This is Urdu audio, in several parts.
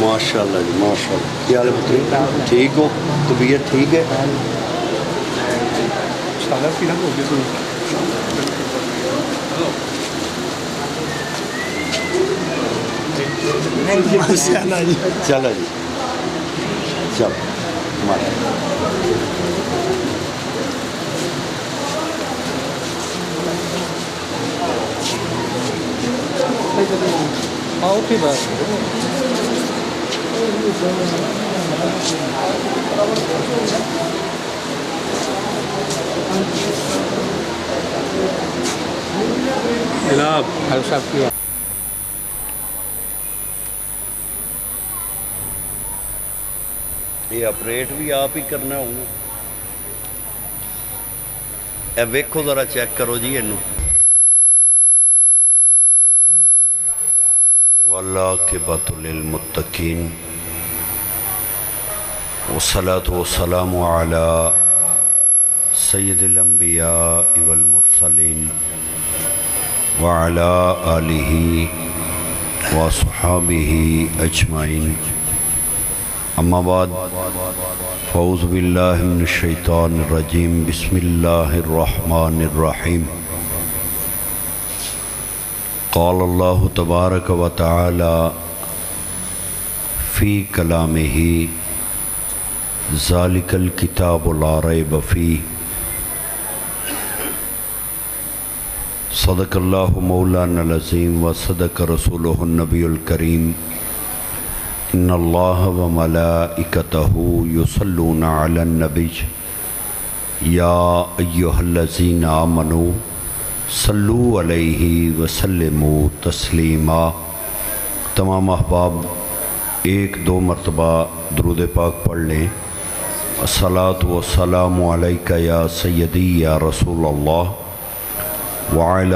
ماشاء اللہ جی ماشاء اللہ. کیا حال ہے پتری؟ ٹھیک ہو؟ طبیعت ٹھیک ہے؟ چلو جی چلو جناب حل صاحب کی یہ آپریٹ بھی آپ ہی کرنا ہوگا. اے ویکھو ذرا چیک کرو جی اینو. والعاقبۃ للمتقین والصلاۃ والسلام علی سید الانبیاء والمرسلین وعلی آلہ وصحابہ اجمعین. اما بعد فاعوذ باللہ من الشیطان الرجیم. بسم اللہ الرحمن الرحیم. قال اللہ تبارک و تعالی فی کلامہ ذالک الکتاب لا ریب فیہ. صدق اللہ مولانا العظیم و صدق رسولہ النبی الکریم. ان اللہ و ملائکتہ یصلون علی النبی یا ایہا الذین آمنوا صلو علیہ وسلموا تسلیما. تمام احباب ایک دو مرتبہ درود پاک پڑھ لیں. الصلاۃ والسلام علیک یا سیدی یا رسول اللہ وعلی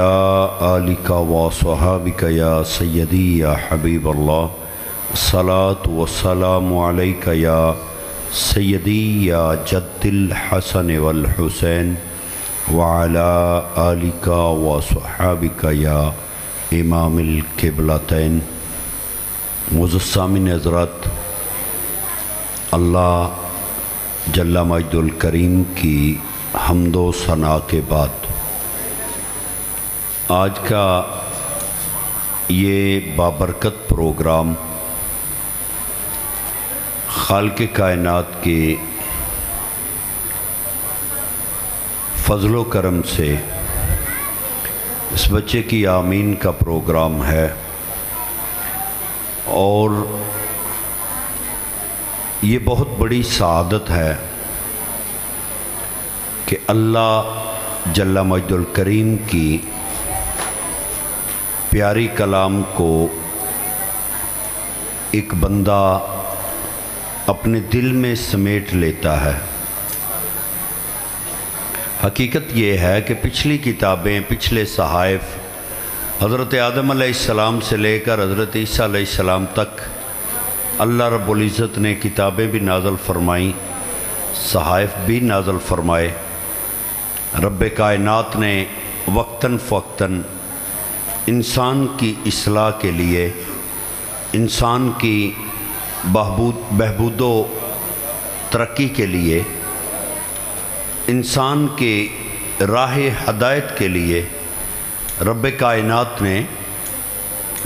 آلک وصحابک یا سیدی یا حبیب اللہ. الصلاۃ والسلام علیک یا سیدی یا جد الحسن والحسین وعلی آلک وصحابک یا امام القبلتین. معزز سامعین حضرات، اللہ جل مجد الکریم کی حمد و ثنا کے بعد آج کا یہ بابرکت پروگرام خالق کائنات کے فضل و کرم سے اس بچے کی آمین کا پروگرام ہے. اور یہ بہت بڑی سعادت ہے کہ اللہ جل مجد الکریم کی پیاری کلام کو ایک بندہ اپنے دل میں سمیٹ لیتا ہے. حقیقت یہ ہے کہ پچھلی کتابیں، پچھلے صحائف حضرت آدم علیہ السلام سے لے کر حضرت عیسیٰ علیہ السلام تک اللہ رب العزت نے کتابیں بھی نازل فرمائیں، صحائف بھی نازل فرمائے. رب کائنات نے وقتاً فوقتاً انسان کی اصلاح کے لیے، انسان کی بہبود و ترقی کے لیے، انسان کی راہ ہدایت کے لیے رب کائنات نے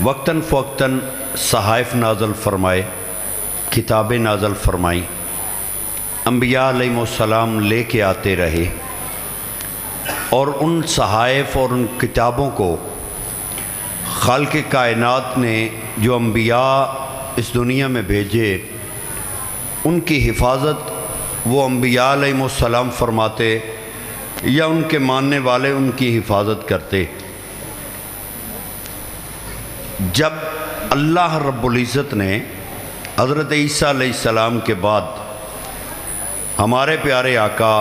وقتاً فوقتاً صحائف نازل فرمائے، کتابیں نازل فرمائیں. انبیاء علیہ السلام لے کے آتے رہے اور ان صحائف اور ان کتابوں کو خالق کائنات نے جو انبیاء اس دنیا میں بھیجے ان کی حفاظت وہ انبیاء علیہ السلام فرماتے یا ان کے ماننے والے ان کی حفاظت کرتے. جب اللہ رب العزت نے حضرت عیسیٰ علیہ السلام کے بعد ہمارے پیارے آقا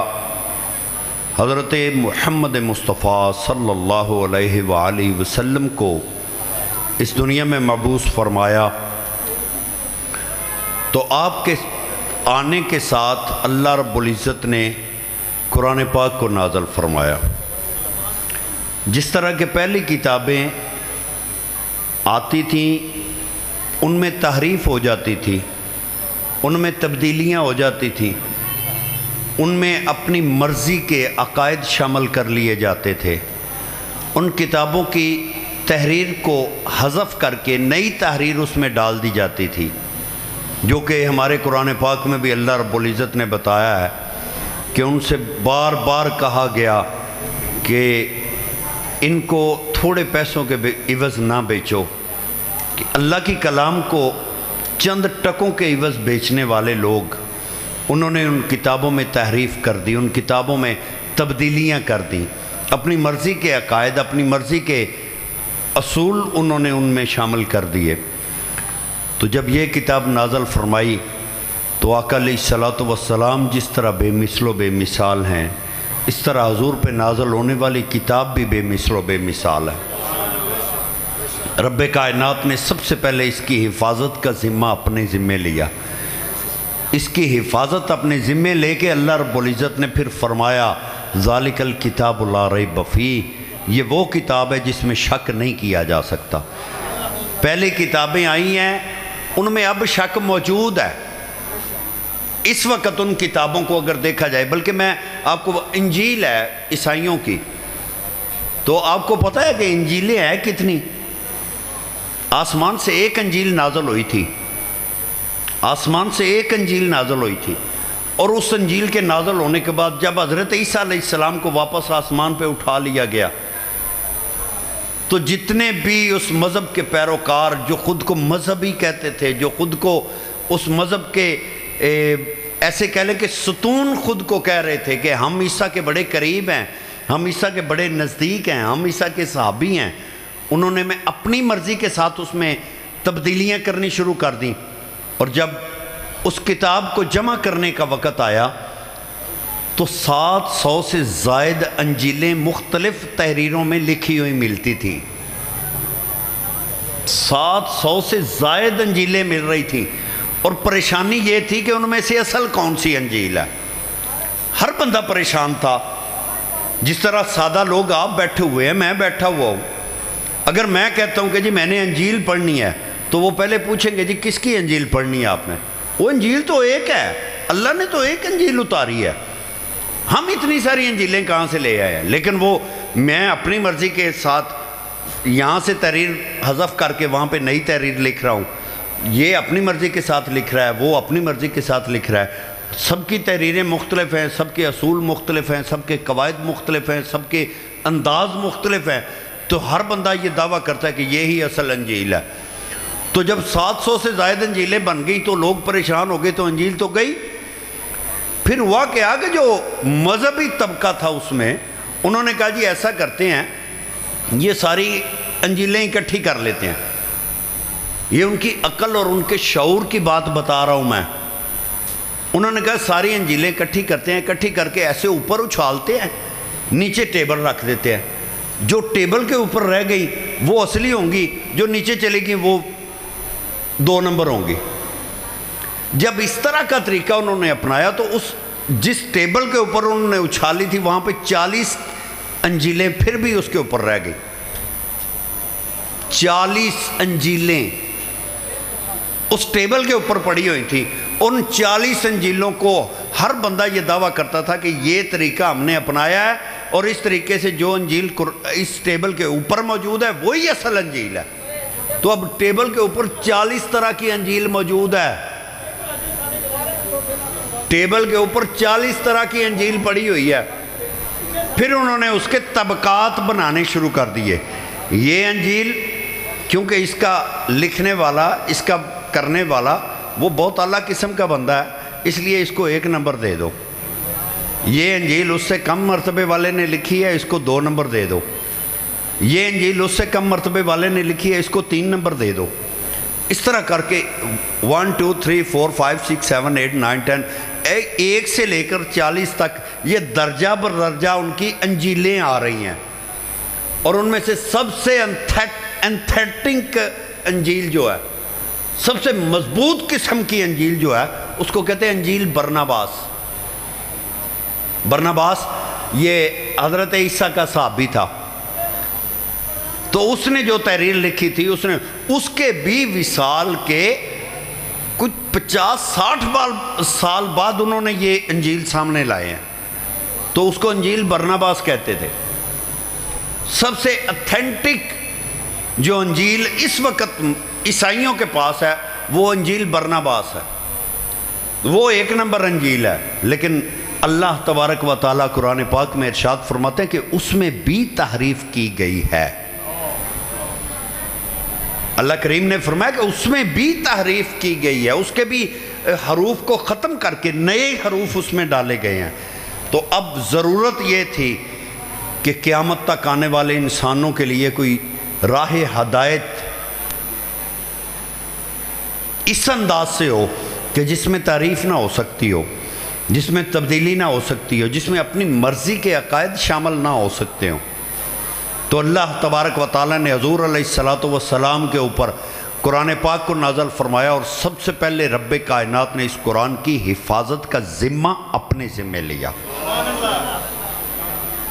حضرت محمد مصطفیٰ صلی اللہ علیہ وآلہ وسلم کو اس دنیا میں مبعوث فرمایا تو آپ کے آنے کے ساتھ اللہ رب العزت نے قرآن پاک کو نازل فرمایا. جس طرح کہ پہلی کتابیں آتی تھیں ان میں تحریف ہو جاتی تھی، ان میں تبدیلیاں ہو جاتی تھیں، ان میں اپنی مرضی کے عقائد شامل کر لیے جاتے تھے، ان کتابوں کی تحریر کو حذف کر کے نئی تحریر اس میں ڈال دی جاتی تھی، جو کہ ہمارے قرآن پاک میں بھی اللہ رب العزت نے بتایا ہے کہ ان سے بار بار کہا گیا کہ ان کو تھوڑے پیسوں کے عوض نہ بیچو، کہ اللہ کی کلام کو چند ٹکوں کے عوض بیچنے والے لوگ، انہوں نے ان کتابوں میں تحریف کر دی، ان کتابوں میں تبدیلیاں کر دیں، اپنی مرضی کے عقائد، اپنی مرضی کے اصول انہوں نے ان میں شامل کر دیے۔ تو جب یہ کتاب نازل فرمائی تو آقا علیہ الصلوۃ والسلام جس طرح بے مثل و بے مثال ہیں، اس طرح حضور پہ نازل ہونے والی کتاب بھی بے مثل و بے مثال ہے۔ رب کائنات نے سب سے پہلے اس کی حفاظت کا ذمہ اپنے ذمے لیا، اس کی حفاظت اپنے ذمے لے کے اللہ رب العزت نے پھر فرمایا ذالک الکتاب لا ریب فیہ، یہ وہ کتاب ہے جس میں شک نہیں کیا جا سکتا۔ پہلے کتابیں آئی ہیں ان میں اب شک موجود ہے، اس وقت ان کتابوں کو اگر دیکھا جائے، بلکہ میں آپ کو انجیل ہے عیسائیوں کی، تو آپ کو پتہ ہے کہ انجیلیں ہیں کتنی؟ آسمان سے ایک انجیل نازل ہوئی تھی، آسمان سے ایک انجیل نازل ہوئی تھی، اور اس انجیل کے نازل ہونے کے بعد جب حضرت عیسیٰ علیہ السلام کو واپس آسمان پہ اٹھا لیا گیا تو جتنے بھی اس مذہب کے پیروکار جو خود کو مذہبی کہتے تھے، جو خود کو اس مذہب کے ایسے کہہ لیں کہ ستون خود کو کہہ رہے تھے کہ ہم عیسیٰ کے بڑے قریب ہیں، ہم عیسیٰ کے بڑے نزدیک ہیں، ہم عیسیٰ کے صحابی ہیں، انہوں نے اپنی مرضی کے ساتھ اس میں تبدیلیاں کرنی شروع کر دیں۔ اور جب اس کتاب کو جمع کرنے کا وقت آیا تو 700 سے زائد انجیلیں مختلف تحریروں میں لکھی ہوئی ملتی تھیں، 700 سے زائد انجیلیں مل رہی تھیں، اور پریشانی یہ تھی کہ ان میں سے اصل کون سی انجیل ہے۔ ہر بندہ پریشان تھا، جس طرح سادہ لوگ آپ بیٹھے ہوئے ہیں، میں بیٹھا ہوا ہوں، اگر میں کہتا ہوں کہ جی میں نے انجیل پڑھنی ہے تو وہ پہلے پوچھیں گے جی کس کی انجیل پڑھنی ہے آپ نے؟ وہ انجیل تو ایک ہے، اللہ نے تو ایک انجیل اتاری ہے، ہم اتنی ساری انجیلیں کہاں سے لے آئے ہیں؟ لیکن وہ میں اپنی مرضی کے ساتھ یہاں سے تحریر حذف کر کے وہاں پہ نئی تحریر لکھ رہا ہوں، یہ اپنی مرضی کے ساتھ لکھ رہا ہے، وہ اپنی مرضی کے ساتھ لکھ رہا ہے، سب کی تحریریں مختلف ہیں، سب کے اصول مختلف ہیں، سب کے قواعد مختلف ہیں، سب کے انداز مختلف ہیں، تو ہر بندہ یہ دعویٰ کرتا ہے کہ یہی اصل انجیل ہے۔ تو جب 700 سے زائد انجیلیں بن گئی تو لوگ پریشان ہو گئے، تو انجیل تو گئی۔ پھر ہوا کیا کہ جو مذہبی طبقہ تھا اس میں، انہوں نے کہا جی ایسا کرتے ہیں، یہ ساری انجیلیں اکٹھی کر لیتے ہیں، یہ ان کی عقل اور ان کے شعور کی بات بتا رہا ہوں میں۔ انہوں نے کہا ساری انجیلیں اکٹھی کرتے ہیں، اکٹھی کر کے ایسے اوپر اچھالتے ہیں، نیچے ٹیبل رکھ دیتے ہیں، جو ٹیبل کے اوپر رہ گئی وہ اصلی ہوں گی، جو نیچے چلے گی وہ 2 نمبر ہوں گی۔ جب اس طرح کا طریقہ انہوں نے اپنایا تو اس جس ٹیبل کے اوپر انہوں نے اچھالی تھی وہاں پہ 40 انجیلیں پھر بھی اس کے اوپر رہ گئی، 40 انجیلیں اس ٹیبل کے اوپر پڑی ہوئی تھی۔ ان 40 انجیلوں کو ہر بندہ یہ دعویٰ کرتا تھا کہ یہ طریقہ ہم نے اپنایا ہے، اور اس طریقے سے جو انجیل اس ٹیبل کے اوپر موجود ہے وہی اصل انجیل ہے۔ تو اب ٹیبل کے اوپر 40 طرح کی انجیل موجود ہے، ٹیبل کے اوپر 40 طرح کی انجیل پڑی ہوئی ہے۔ پھر انہوں نے اس کے طبقات بنانے شروع کر دیے، یہ انجیل کیونکہ اس کا لکھنے والا، اس کا کرنے والا وہ بہت اعلیٰ قسم کا بندہ ہے، اس لیے اس کو 1 نمبر دے دو۔ یہ انجیل اس سے کم مرتبے والے نے لکھی ہے، اس کو 2 نمبر دے دو۔ یہ انجیل اس سے کم مرتبے والے نے لکھی ہے، اس کو 3 نمبر دے دو۔ اس طرح کر کے 1 2 3 4 5 6 7 8 9 10 1 سے لے کر 40 تک یہ درجہ بر درجہ ان کی انجیلیں آ رہی ہیں، اور ان میں سے سب سے انتھیٹک انجیل جو ہے، سب سے مضبوط قسم کی انجیل جو ہے، اس کو کہتے ہیں انجیل برناباس۔ برناباس یہ حضرت عیسیٰ کا صحابی تھا، تو اس نے جو تحریر لکھی تھی اس کے بھی وصال کے کچھ 50-60 سال بعد انہوں نے یہ انجیل سامنے لائے ہیں، تو اس کو انجیل برناباس کہتے تھے۔ سب سے اتھینٹک جو انجیل اس وقت عیسائیوں کے پاس ہے وہ انجیل برناباس ہے، وہ 1 نمبر انجیل ہے، لیکن اللہ تبارک و تعالیٰ قرآن پاک میں ارشاد فرماتے ہیں کہ اس میں بھی تحریف کی گئی ہے۔ اللہ کریم نے فرمایا کہ اس میں بھی تحریف کی گئی ہے، اس کے بھی حروف کو ختم کر کے نئے حروف اس میں ڈالے گئے ہیں۔ تو اب ضرورت یہ تھی کہ قیامت تک آنے والے انسانوں کے لیے کوئی راہ ہدایت اس انداز سے ہو کہ جس میں تعریف نہ ہو سکتی ہو، جس میں تبدیلی نہ ہو سکتی ہو، جس میں اپنی مرضی کے عقائد شامل نہ ہو سکتے ہوں۔ تو اللہ تبارک و تعالیٰ نے حضور علیہ السلام کے اوپر قرآن پاک کو نازل فرمایا، اور سب سے پہلے رب کائنات نے اس قرآن کی حفاظت کا ذمہ اپنے ذمہ لیا۔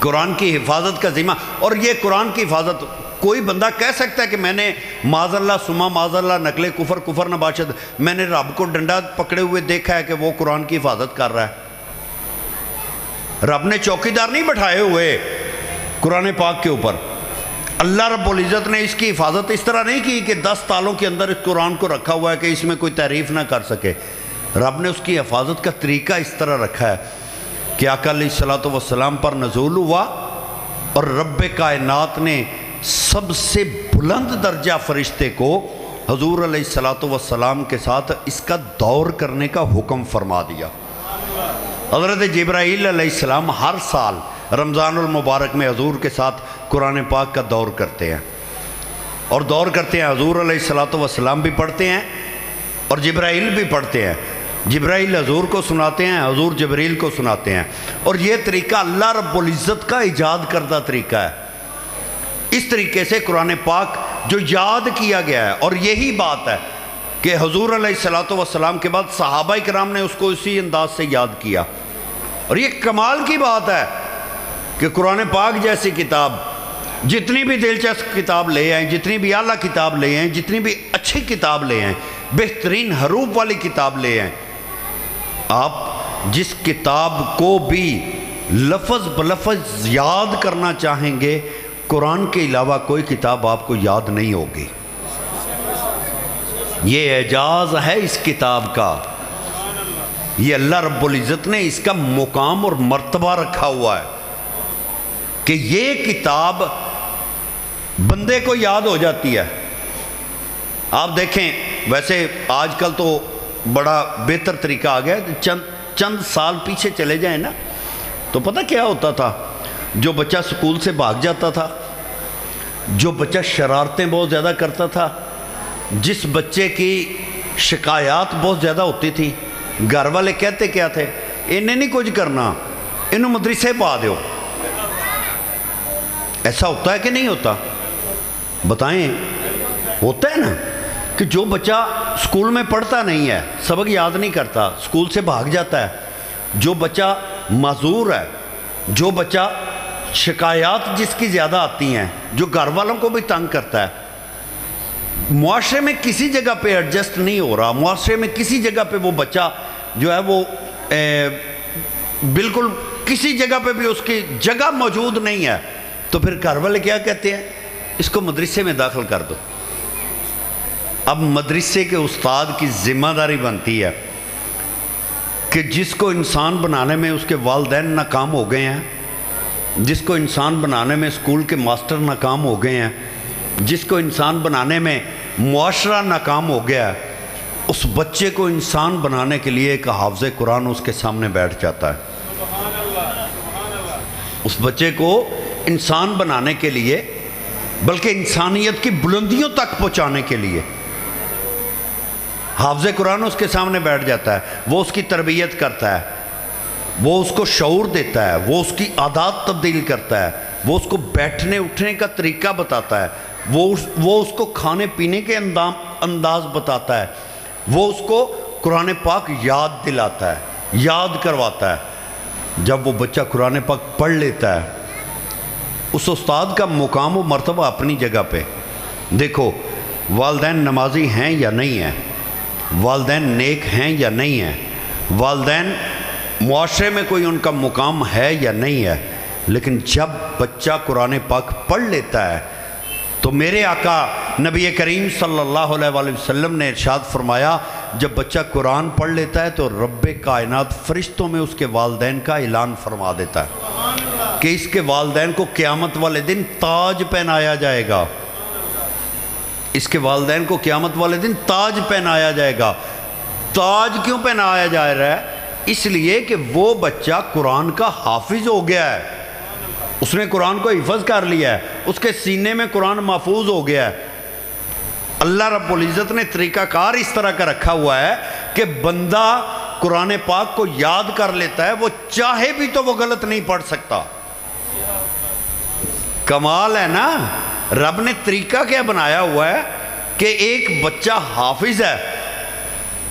قرآن کی حفاظت کا ذمہ، اور یہ قرآن کی حفاظت کوئی بندہ کہہ سکتا ہے کہ میں نے معاذ اللہ سما معاذ اللہ نقل کفر نہ باشد، میں نے رب کو ڈنڈا پکڑے ہوئے دیکھا ہے کہ وہ قرآن کی حفاظت کر رہا ہے؟ رب نے چوکیدار نہیں بٹھائے ہوئے قرآن پاک کے اوپر۔ اللہ رب العزت نے اس کی حفاظت اس طرح نہیں کی کہ 10 تالوں کے اندر اس قرآن کو رکھا ہوا ہے کہ اس میں کوئی تعریف نہ کر سکے۔ رب نے اس کی حفاظت کا طریقہ اس طرح رکھا ہے کہ آقا علیہ السلام پر نزول ہوا، اور رب کائنات نے سب سے بلند درجہ فرشتے کو حضور علیہ السلام کے ساتھ اس کا دور کرنے کا حکم فرما دیا۔ حضرت جبرائیل علیہ السلام ہر سال رمضان المبارک میں حضور کے ساتھ قرآن پاک کا دور کرتے ہیں، اور دور کرتے ہیں حضور علیہ السلام بھی پڑھتے ہیں اور جبرائیل بھی پڑھتے ہیں۔ جبرائیل حضور کو سناتے ہیں، حضور جبریل کو سناتے ہیں، اور یہ طریقہ اللہ رب العزت کا ایجاد کردہ طریقہ ہے۔ اس طریقے سے قرآن پاک جو یاد کیا گیا ہے، اور یہی بات ہے کہ حضور علیہ السلام کے بعد صحابہ کرام نے اس کو اسی انداز سے یاد کیا، اور یہ کمال کی بات ہے کہ قرآن پاک جیسی کتاب، جتنی بھی دلچسپ کتاب لے آئیں، جتنی بھی اعلیٰ کتاب لے آئیں، جتنی بھی اچھی کتاب لے آئیں، بہترین حروف والی کتاب لے آئیں، آپ جس کتاب کو بھی لفظ بلفظ یاد کرنا چاہیں گے، قرآن کے علاوہ کوئی کتاب آپ کو یاد نہیں ہوگی۔ یہ اعجاز ہے اس کتاب کا، یہ اللہ رب العزت نے اس کا مقام اور مرتبہ رکھا ہوا ہے کہ یہ کتاب بندے کو یاد ہو جاتی ہے۔ آپ دیکھیں، ویسے آج کل تو بڑا بہتر طریقہ آ گیا ہے، چند سال پیچھے چلے جائیں نا تو پتہ کیا ہوتا تھا؟ جو بچہ سکول سے بھاگ جاتا تھا، جو بچہ شرارتیں بہت زیادہ کرتا تھا، جس بچے کی شکایات بہت زیادہ ہوتی تھی، گھر والے کہتے کیا تھے؟ انہیں نہیں کچھ کرنا، انہوں مدرسے پا دیو۔ ایسا ہوتا ہے کہ نہیں ہوتا؟ بتائیں، ہوتا ہے نا کہ جو بچہ سکول میں پڑھتا نہیں ہے، سبق یاد نہیں کرتا، سکول سے بھاگ جاتا ہے، جو بچہ معذور ہے، جو بچہ شکایات جس کی زیادہ آتی ہیں، جو گھر والوں کو بھی تنگ کرتا ہے، معاشرے میں کسی جگہ پہ ایڈجسٹ نہیں ہو رہا، معاشرے میں کسی جگہ پہ وہ بچہ جو ہے وہ بالکل کسی جگہ پہ بھی اس کی جگہ موجود نہیں ہے، تو پھر گھر والے کیا کہتے ہیں؟ اس کو مدرسے میں داخل کر دو۔ اب مدرسے کے استاد کی ذمہ داری بنتی ہے کہ جس کو انسان بنانے میں اس کے والدین ناکام ہو گئے ہیں، جس کو انسان بنانے میں اسکول کے ماسٹر ناکام ہو گئے ہیں، جس کو انسان بنانے میں معاشرہ ناکام ہو گیا ہے، اس بچے کو انسان بنانے کے لیے ایک حافظ قرآن اس کے سامنے بیٹھ جاتا ہے۔ اس بچے کو انسان بنانے کے لیے، بلکہ انسانیت کی بلندیوں تک پہنچانے کے لیے حافظ قرآن اس کے سامنے بیٹھ جاتا ہے، وہ اس کی تربیت کرتا ہے، وہ اس کو شعور دیتا ہے، وہ اس کی عادات تبدیل کرتا ہے، وہ اس کو بیٹھنے اٹھنے کا طریقہ بتاتا ہے، وہ اس کو کھانے پینے کے انداز بتاتا ہے، وہ اس کو قرآن پاک یاد دلاتا ہے، یاد کرواتا ہے۔ جب وہ بچہ قرآن پاک پڑھ لیتا ہے، اس استاد کا مقام و مرتبہ اپنی جگہ پہ. دیکھو والدین نمازی ہیں یا نہیں ہیں, والدین نیک ہیں یا نہیں ہیں, والدین معاشرے میں کوئی ان کا مقام ہے یا نہیں ہے, لیکن جب بچہ قرآن پاک پڑھ لیتا ہے تو میرے آقا نبی کریم صلی اللہ علیہ وآلہ وسلم نے ارشاد فرمایا جب بچہ قرآن پڑھ لیتا ہے تو رب کائنات فرشتوں میں اس کے والدین کا اعلان فرما دیتا ہے کہ اس کے والدین کو قیامت والے دن تاج پہنایا جائے گا. اس کے والدین کو قیامت والے دن تاج پہنایا جائے گا. تاج کیوں پہنایا جا رہا ہے؟ اس لیے کہ وہ بچہ قرآن کا حافظ ہو گیا ہے, اس نے قرآن کو حفظ کر لیا ہے, اس کے سینے میں قرآن محفوظ ہو گیا ہے. اللہ رب العزت نے طریقہ کار اس طرح کا رکھا ہوا ہے کہ بندہ قرآن پاک کو یاد کر لیتا ہے, وہ چاہے بھی تو وہ غلط نہیں پڑھ سکتا. کمال ہے نا, رب نے طریقہ کیا بنایا ہوا ہے کہ ایک بچہ حافظ ہے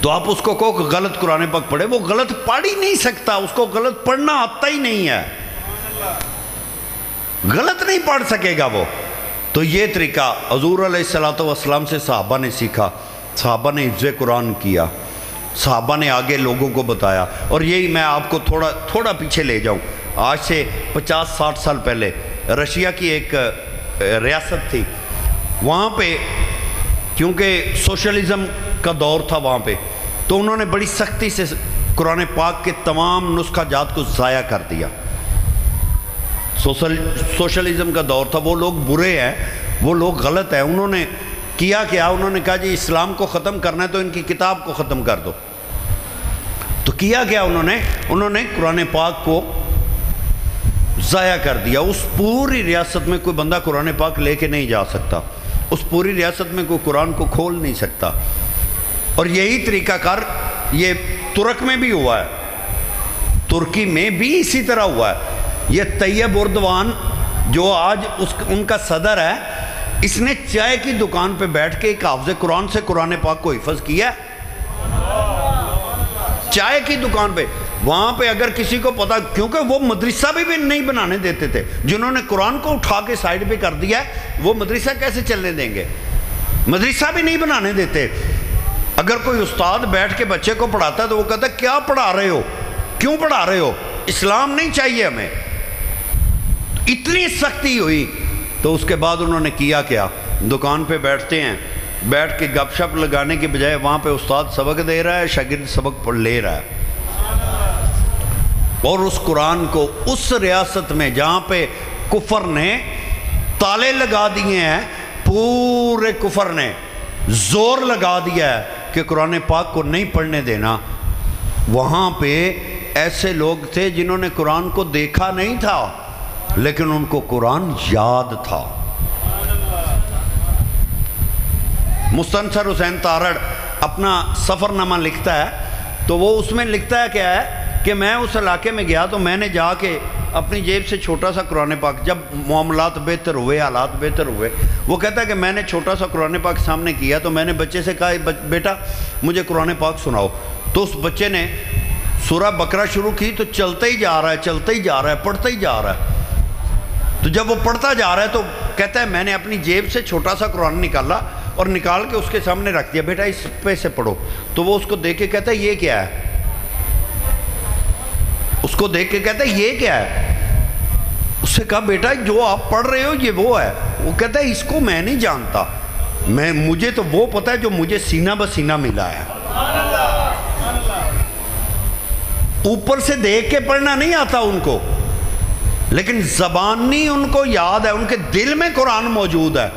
تو آپ اس کو کہو کہ غلط قرآن پاک پڑھے, وہ غلط پڑھ ہی نہیں سکتا, اس کو غلط پڑھنا آتا ہی نہیں ہے, غلط نہیں پڑھ سکے گا وہ. تو یہ طریقہ حضور علیہ السلام سے صحابہ نے سیکھا, صحابہ نے حفظ قرآن کیا, صحابہ نے آگے لوگوں کو بتایا. اور یہی میں آپ کو تھوڑا پیچھے لے جاؤں. آج سے 50-60 سال پہلے رشیا کی ایک ریاست تھی, وہاں پہ کیونکہ سوشلزم کا دور تھا وہاں پہ, تو انہوں نے بڑی سختی سے قرآن پاک کے تمام نسخہ جات کو ضائع کر دیا. سوشلزم کا دور تھا, وہ لوگ برے ہیں, وہ لوگ غلط ہیں. انہوں نے کیا کیا, انہوں نے کہا جی اسلام کو ختم کرنا ہے تو ان کی کتاب کو ختم کر دو. تو کیا کیا انہوں نے قرآن پاک کو ضائع کر دیا. اس پوری ریاست میں کوئی بندہ قرآن پاک لے کے نہیں جا سکتا, اس پوری ریاست میں کوئی قرآن کو کھول نہیں سکتا. اور یہی طریقہ کار یہ ترک میں بھی ہوا ہے, ترکی میں بھی اسی طرح ہوا ہے. یہ طیب اردوان جو آج ان کا صدر ہے, اس نے چائے کی دکان پہ بیٹھ کے ایک حافظ قرآن سے قرآن پاک کو حفظ کیا. چائے کی دکان پہ, وہاں پہ اگر کسی کو پتا, کیونکہ وہ مدرسہ بھی نہیں بنانے دیتے تھے, جنہوں نے قرآن کو اٹھا کے سائیڈ پہ کر دیا ہے وہ مدرسہ کیسے چلنے دیں گے, مدرسہ بھی نہیں بنانے دیتے. اگر کوئی استاد بیٹھ کے بچے کو پڑھاتا ہے تو وہ کہتا ہے کیا پڑھا رہے ہو, کیوں پڑھا رہے ہو, اسلام نہیں چاہیے ہمیں. اتنی سختی ہوئی تو اس کے بعد انہوں نے کیا کیا, دکان پہ بیٹھتے ہیں, بیٹھ کے گپ شپ لگانے کی بجائے وہاں پہ استاد سبق دے رہا ہے, شاگرد سبق پڑھ لے رہا ہے. اور اس قرآن کو اس ریاست میں جہاں پہ کفر نے تالے لگا دیے ہیں, پورے کفر نے زور لگا دیا ہے کہ قرآن پاک کو نہیں پڑھنے دینا, وہاں پہ ایسے لوگ تھے جنہوں نے قرآن کو دیکھا نہیں تھا لیکن ان کو قرآن یاد تھا. مستنصر حسین تارڑ اپنا سفر نامہ لکھتا ہے تو وہ اس میں لکھتا ہے کیا ہے کہ میں اس علاقے میں گیا تو میں نے جا کے اپنی جیب سے چھوٹا سا قرآن پاک, جب معاملات بہتر ہوئے, حالات بہتر ہوئے, وہ کہتا ہے کہ میں نے چھوٹا سا قرآن پاک سامنے کیا تو میں نے بچے سے کہا بیٹا مجھے قرآن پاک سناؤ. تو اس بچے نے سورہ بقرہ شروع کی تو چلتا ہی جا رہا ہے, چلتا ہی جا رہا ہے, پڑھتا ہی جا رہا ہے. تو جب وہ پڑھتا جا رہا ہے تو کہتا ہے میں نے اپنی جیب سے چھوٹا سا قرآن نکالا اور نکال کے اس کے سامنے رکھ دیا, بیٹا اس پہ سے پڑھو. تو وہ اس کو دیکھ کے کہتا ہے یہ کیا ہے, اس کو دیکھ کے کہتا ہے یہ کیا ہے. اس سے کہا بیٹا جو آپ پڑھ رہے ہو یہ وہ ہے. وہ کہتا ہے اس کو میں نہیں جانتا, مجھے تو وہ پتہ ہے جو مجھے سینہ بسینہ ملا ہے. اوپر سے دیکھ کے پڑھنا نہیں آتا ان کو, لیکن زبانی ان کو یاد ہے, ان کے دل میں قرآن موجود ہے.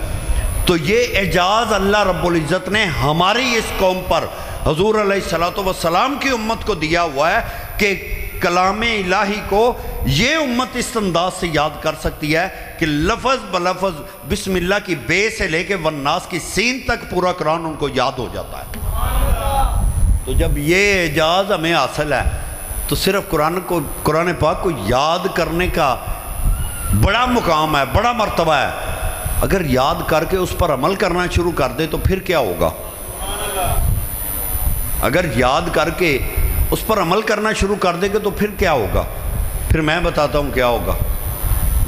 تو یہ اعجاز اللہ رب العزت نے ہماری اس قوم پر حضور علیہ السلام کی امت کو دیا ہوا ہے کہ کلام الہی کو یہ امت اس انداز سے یاد کر سکتی ہے کہ لفظ بلفظ بسم اللہ کی بے سے لے کے والناس کی سین تک پورا قرآن ان کو یاد ہو جاتا ہے. تو جب یہ اعجاز ہمیں حاصل ہے تو صرف قرآن پاک کو یاد کرنے کا بڑا مقام ہے, بڑا مرتبہ ہے. اگر یاد کر کے اس پر عمل کرنا شروع کر دے تو پھر کیا ہوگا, اگر یاد کر کے اس پر عمل کرنا شروع کر دے گے تو پھر کیا ہوگا. پھر میں بتاتا ہوں کیا ہوگا.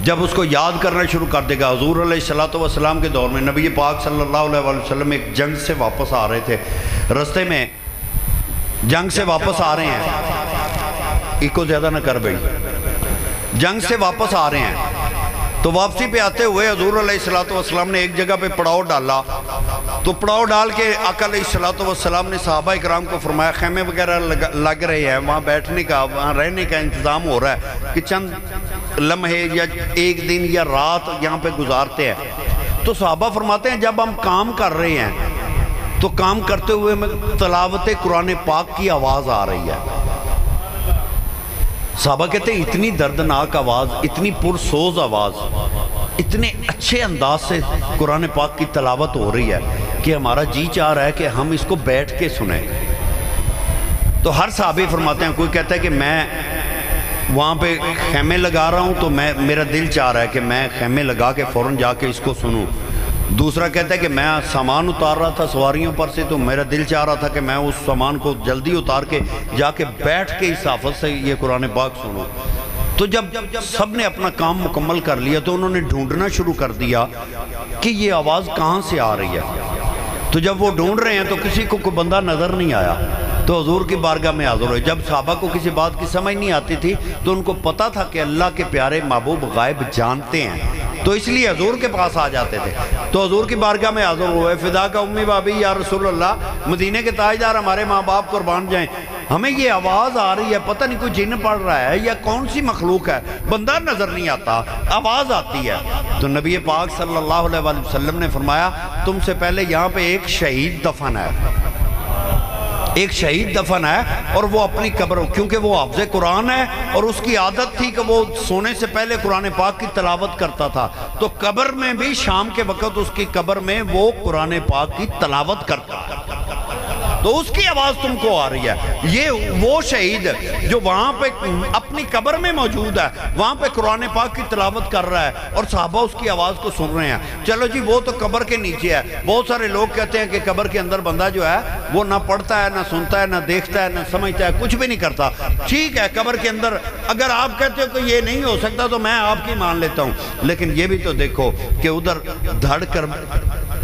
جب اس کو یاد کرنا شروع کر دے گا. حضور علیہ السلام کے دور میں نبی پاک صلی اللہ علیہ وسلم ایک جنگ سے واپس آ رہے تھے. رستے میں جنگ سے واپس آ رہے ہیں, ایک کو زیادہ نہ کر بھائی, جنگ سے واپس آ رہے ہیں. تو واپسی پہ آتے ہوئے حضور علیہ السلام نے ایک جگہ پہ پڑاؤ ڈالا. تو پڑاؤ ڈال کے آقا علیہ السلام نے صحابہ اکرام کو فرمایا خیمے وغیرہ لگ رہے ہیں, وہاں بیٹھنے کا وہاں رہنے کا انتظام ہو رہا ہے کہ چند لمحے یا ایک دن یا رات یہاں پہ گزارتے ہیں. تو صحابہ فرماتے ہیں جب ہم کام کر رہے ہیں تو کام کرتے ہوئے میں تلاوت قرآن پاک کی آواز آ رہی ہے. صحابہ کہتے ہیں اتنی دردناک آواز, اتنی پرسوز آواز, اتنے اچھے انداز سے قرآن پاک کی تلاوت ہو رہی ہے کہ ہمارا جی چاہ رہا ہے کہ ہم اس کو بیٹھ کے سنیں. تو ہر صحابی فرماتے ہیں, کوئی کہتا ہے کہ میں وہاں پہ خیمے لگا رہا ہوں تو میرا دل چاہ رہا ہے کہ میں خیمے لگا کے فوراً جا کے اس کو سنوں. دوسرا کہتا ہے کہ میں سامان اتار رہا تھا سواریوں پر سے تو میرا دل چاہ رہا تھا کہ میں اس سامان کو جلدی اتار کے جا کے بیٹھ کے اس حافظ سے یہ قرآن پاک سنوں. تو جب سب نے اپنا کام مکمل کر لیا تو انہوں نے ڈھونڈنا شروع کر دیا کہ یہ آواز کہاں سے آ رہی ہے. تو جب وہ ڈھونڈ رہے ہیں تو کسی کو کوئی بندہ نظر نہیں آیا. تو حضور کی بارگاہ میں حاضر ہوئے. جب صحابہ کو کسی بات کی سمجھ نہیں آتی تھی تو ان کو پتا تھا کہ اللہ کے پیارے محبوب غائب جانتے ہیں, تو اس لیے حضور کے پاس آ جاتے تھے. تو حضور کی بارگاہ میں حاضر ہوئے, فدا کا امی بابی یا رسول اللہ, مدینے کے تاجدار ہمارے ماں باپ قربان جائیں, ہمیں یہ آواز آ رہی ہے, پتہ نہیں کوئی جن پڑ رہا ہے یا کون سی مخلوق ہے, بندہ نظر نہیں آتا, آواز آتی ہے. تو نبی پاک صلی اللہ علیہ وسلم نے فرمایا تم سے پہلے یہاں پہ ایک شہید دفن ہے, ایک شہید دفن ہے, اور وہ اپنی قبر, کیونکہ وہ حافظ قرآن ہے اور اس کی عادت تھی کہ وہ سونے سے پہلے قرآن پاک کی تلاوت کرتا تھا, تو قبر میں بھی شام کے وقت اس کی قبر میں وہ قرآن پاک کی تلاوت کرتا ہے, تو اس کی آواز تم کو آ رہی ہے. یہ وہ شہید جو وہاں پہ اپنی قبر میں موجود ہے, وہاں پہ قرآن پاک کی تلاوت کر رہا ہے اور صحابہ اس کی آواز کو سن رہے ہیں. چلو جی وہ تو قبر کے نیچے ہے. بہت سارے لوگ کہتے ہیں کہ قبر کے اندر بندہ جو ہے وہ نہ پڑھتا ہے, نہ سنتا ہے, نہ دیکھتا ہے, نہ سمجھتا ہے, کچھ بھی نہیں کرتا. ٹھیک ہے, قبر کے اندر اگر آپ کہتے ہو کہ یہ نہیں ہو سکتا تو میں آپ کی مان لیتا ہوں, لیکن یہ بھی تو دیکھو کہ ادھر دھڑ کر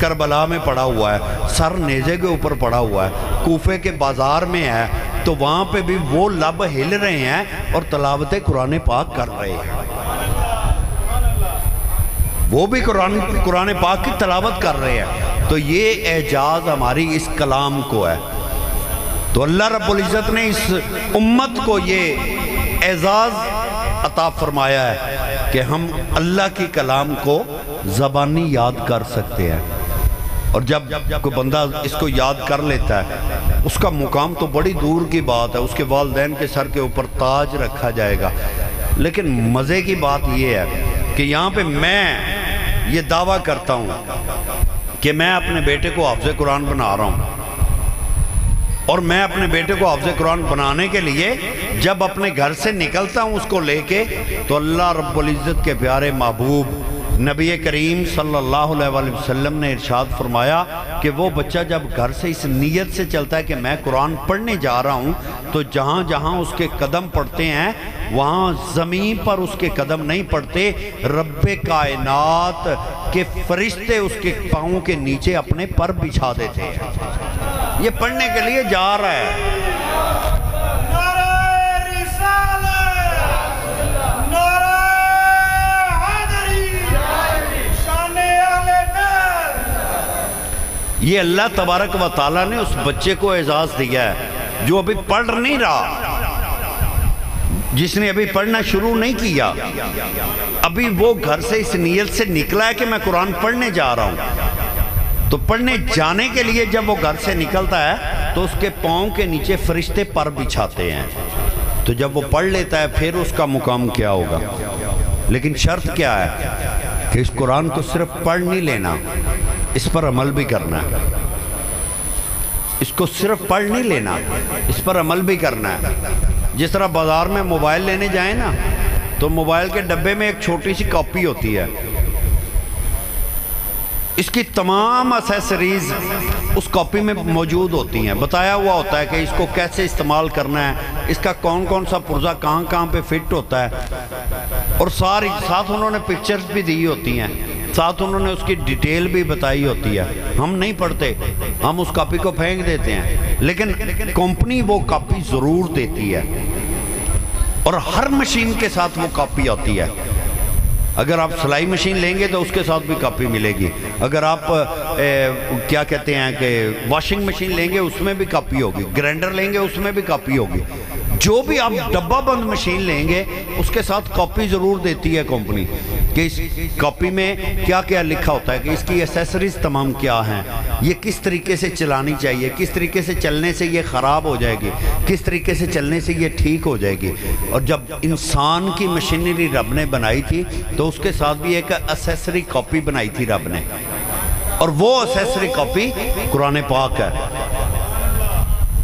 کربلا میں پڑا ہوا ہے, سر نیزے کے اوپر پڑا ہوا ہے, کوفے کے بازار میں ہے, تو وہاں پہ بھی وہ لب ہل رہے ہیں اور تلاوت قرآن پاک کر رہے ہیں, وہ بھی قرآن پاک کی تلاوت کر رہے ہیں. تو یہ اعجاز ہماری اس کلام کو ہے. تو اللہ رب العزت نے اس امت کو یہ اعزاز عطا فرمایا ہے کہ ہم اللہ کی کلام کو زبانی یاد کر سکتے ہیں. اور جب کوئی بندہ اس کو یاد کر لیتا ہے اس کا مقام تو بڑی دور کی بات ہے, اس کے والدین کے سر کے اوپر تاج رکھا جائے گا. لیکن مزے کی بات یہ ہے کہ یہاں پہ میں یہ دعویٰ کرتا ہوں کہ میں اپنے بیٹے کو حافظ قرآن بنا رہا ہوں, اور میں اپنے بیٹے کو حافظ قرآن بنانے کے لیے جب اپنے گھر سے نکلتا ہوں اس کو لے کے, تو اللہ رب العزت کے پیارے محبوب نبی کریم صلی اللہ علیہ وسلم نے ارشاد فرمایا کہ وہ بچہ جب گھر سے اس نیت سے چلتا ہے کہ میں قرآن پڑھنے جا رہا ہوں, تو جہاں جہاں اس کے قدم پڑتے ہیں وہاں زمین پر اس کے قدم نہیں پڑتے, رب کائنات کے فرشتے اس کے پاؤں کے نیچے اپنے پر بچھا دیتے ہیں. یہ پڑھنے کے لیے جا رہا ہے. یہ اللہ تبارک و تعالیٰ نے اس بچے کو اعزاز دیا ہے جو ابھی پڑھ نہیں رہا, جس نے ابھی پڑھنا شروع نہیں کیا, ابھی وہ گھر سے اس نیت سے نکلا ہے کہ میں قرآن پڑھنے جا رہا ہوں. تو پڑھنے جانے کے لیے جب وہ گھر سے نکلتا ہے تو اس کے پاؤں کے نیچے فرشتے پر بچھاتے ہیں. تو جب وہ پڑھ لیتا ہے پھر اس کا مقام کیا ہوگا. لیکن شرط کیا ہے کہ اس قرآن کو صرف پڑھ نہیں لینا, اس پر عمل بھی کرنا ہے. اس کو صرف پڑھ نہیں لینا, اس پر عمل بھی کرنا ہے. جس طرح بازار میں موبائل لینے جائیں نا تو موبائل کے ڈبے میں ایک چھوٹی سی کاپی ہوتی ہے, اس کی تمام اسیسریز اس کاپی میں موجود ہوتی ہیں، بتایا ہوا ہوتا ہے کہ اس کو کیسے استعمال کرنا ہے، اس کا کون کون سا پرزہ کہاں کہاں پہ فٹ ہوتا ہے، اور ساتھ انہوں نے پکچرز بھی دی ہوتی ہیں، ساتھ انہوں نے اس کی ڈیٹیل بھی بتائی ہوتی ہے۔ ہم نہیں پڑھتے، ہم اس کاپی کو پھینک دیتے ہیں، لیکن کمپنی وہ کاپی ضرور دیتی ہے، اور ہر مشین کے ساتھ وہ کاپی آتی ہے۔ اگر آپ سلائی مشین لیں گے تو اس کے ساتھ بھی کاپی ملے گی، اگر آپ کیا کہتے ہیں کہ واشنگ مشین لیں گے اس میں بھی کاپی ہوگی، گرینڈر لیں گے اس میں بھی کاپی ہوگی، جو بھی آپ ڈبہ بند مشین لیں گے اس کے ساتھ کاپی ضرور دیتی ہے کمپنی، کہ اس کاپی میں کیا کیا لکھا ہوتا ہے، کہ اس کی ایسیسریز تمام کیا ہیں، یہ کس طریقے سے چلانی چاہیے، کس طریقے سے چلنے سے یہ خراب ہو جائے گی، کس طریقے سے چلنے سے یہ ٹھیک ہو جائے گی۔ اور جب انسان کی مشینری رب نے بنائی تھی تو اس کے ساتھ بھی ایک ایسیسری کاپی بنائی تھی رب نے، اور وہ ایسیسری کاپی قرآن پاک ہے۔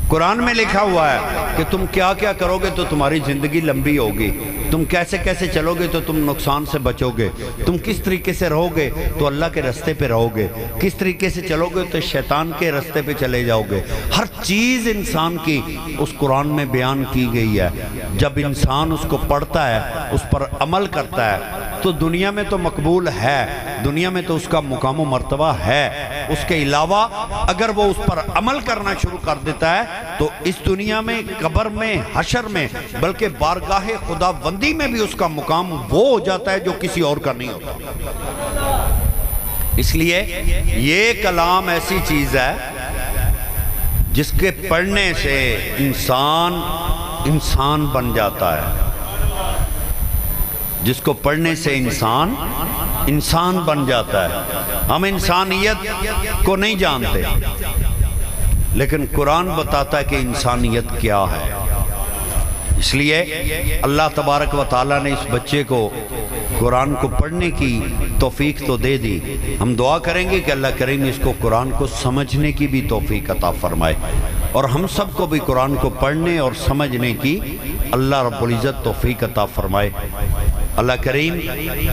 قرآن میں لکھا ہوا ہے کہ تم کیا کیا کرو گے تو تمہاری زندگی لمبی ہوگی، تم کیسے کیسے چلو گے تو تم نقصان سے بچو گے، تم کس طریقے سے رہو گے تو اللہ کے رستے پہ رہو گے، کس طریقے سے چلو گے تو شیطان کے رستے پہ چلے جاؤ گے۔ ہر چیز انسان کی اس قرآن میں بیان کی گئی ہے۔ جب انسان اس کو پڑھتا ہے، اس پر عمل کرتا ہے تو دنیا میں تو مقبول ہے، دنیا میں تو اس کا مقام و مرتبہ ہے، اس کے علاوہ اگر وہ اس پر عمل کرنا شروع کر دیتا ہے تو اس دنیا میں، قبر میں، حشر میں، بلکہ بارگاہ خدا بندی میں بھی اس کا مقام وہ ہو جاتا ہے جو کسی اور کا نہیں ہوتا۔ اس لیے یہ کلام ایسی چیز ہے جس کے پڑھنے سے انسان بن جاتا ہے، جس کو پڑھنے سے انسان بن جاتا ہے۔ ہم انسانیت کو نہیں جانتے، لیکن قرآن بتاتا ہے کہ انسانیت کیا ہے۔ اس لیے اللہ تبارک و تعالیٰ نے اس بچے کو قرآن کو پڑھنے کی توفیق تو دے دی۔ ہم دعا کریں گے کہ اللہ کریم اس کو قرآن کو سمجھنے کی بھی توفیق عطا فرمائے، اور ہم سب کو بھی قرآن کو پڑھنے اور سمجھنے کی اللہ رب العزت توفیق عطا فرمائے۔ اللہ کریم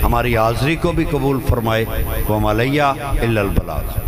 ہماری حاضری کو بھی قبول فرمائے۔ وَمَا عَلَيَّ إِلَّا الْبَلَاغُ۔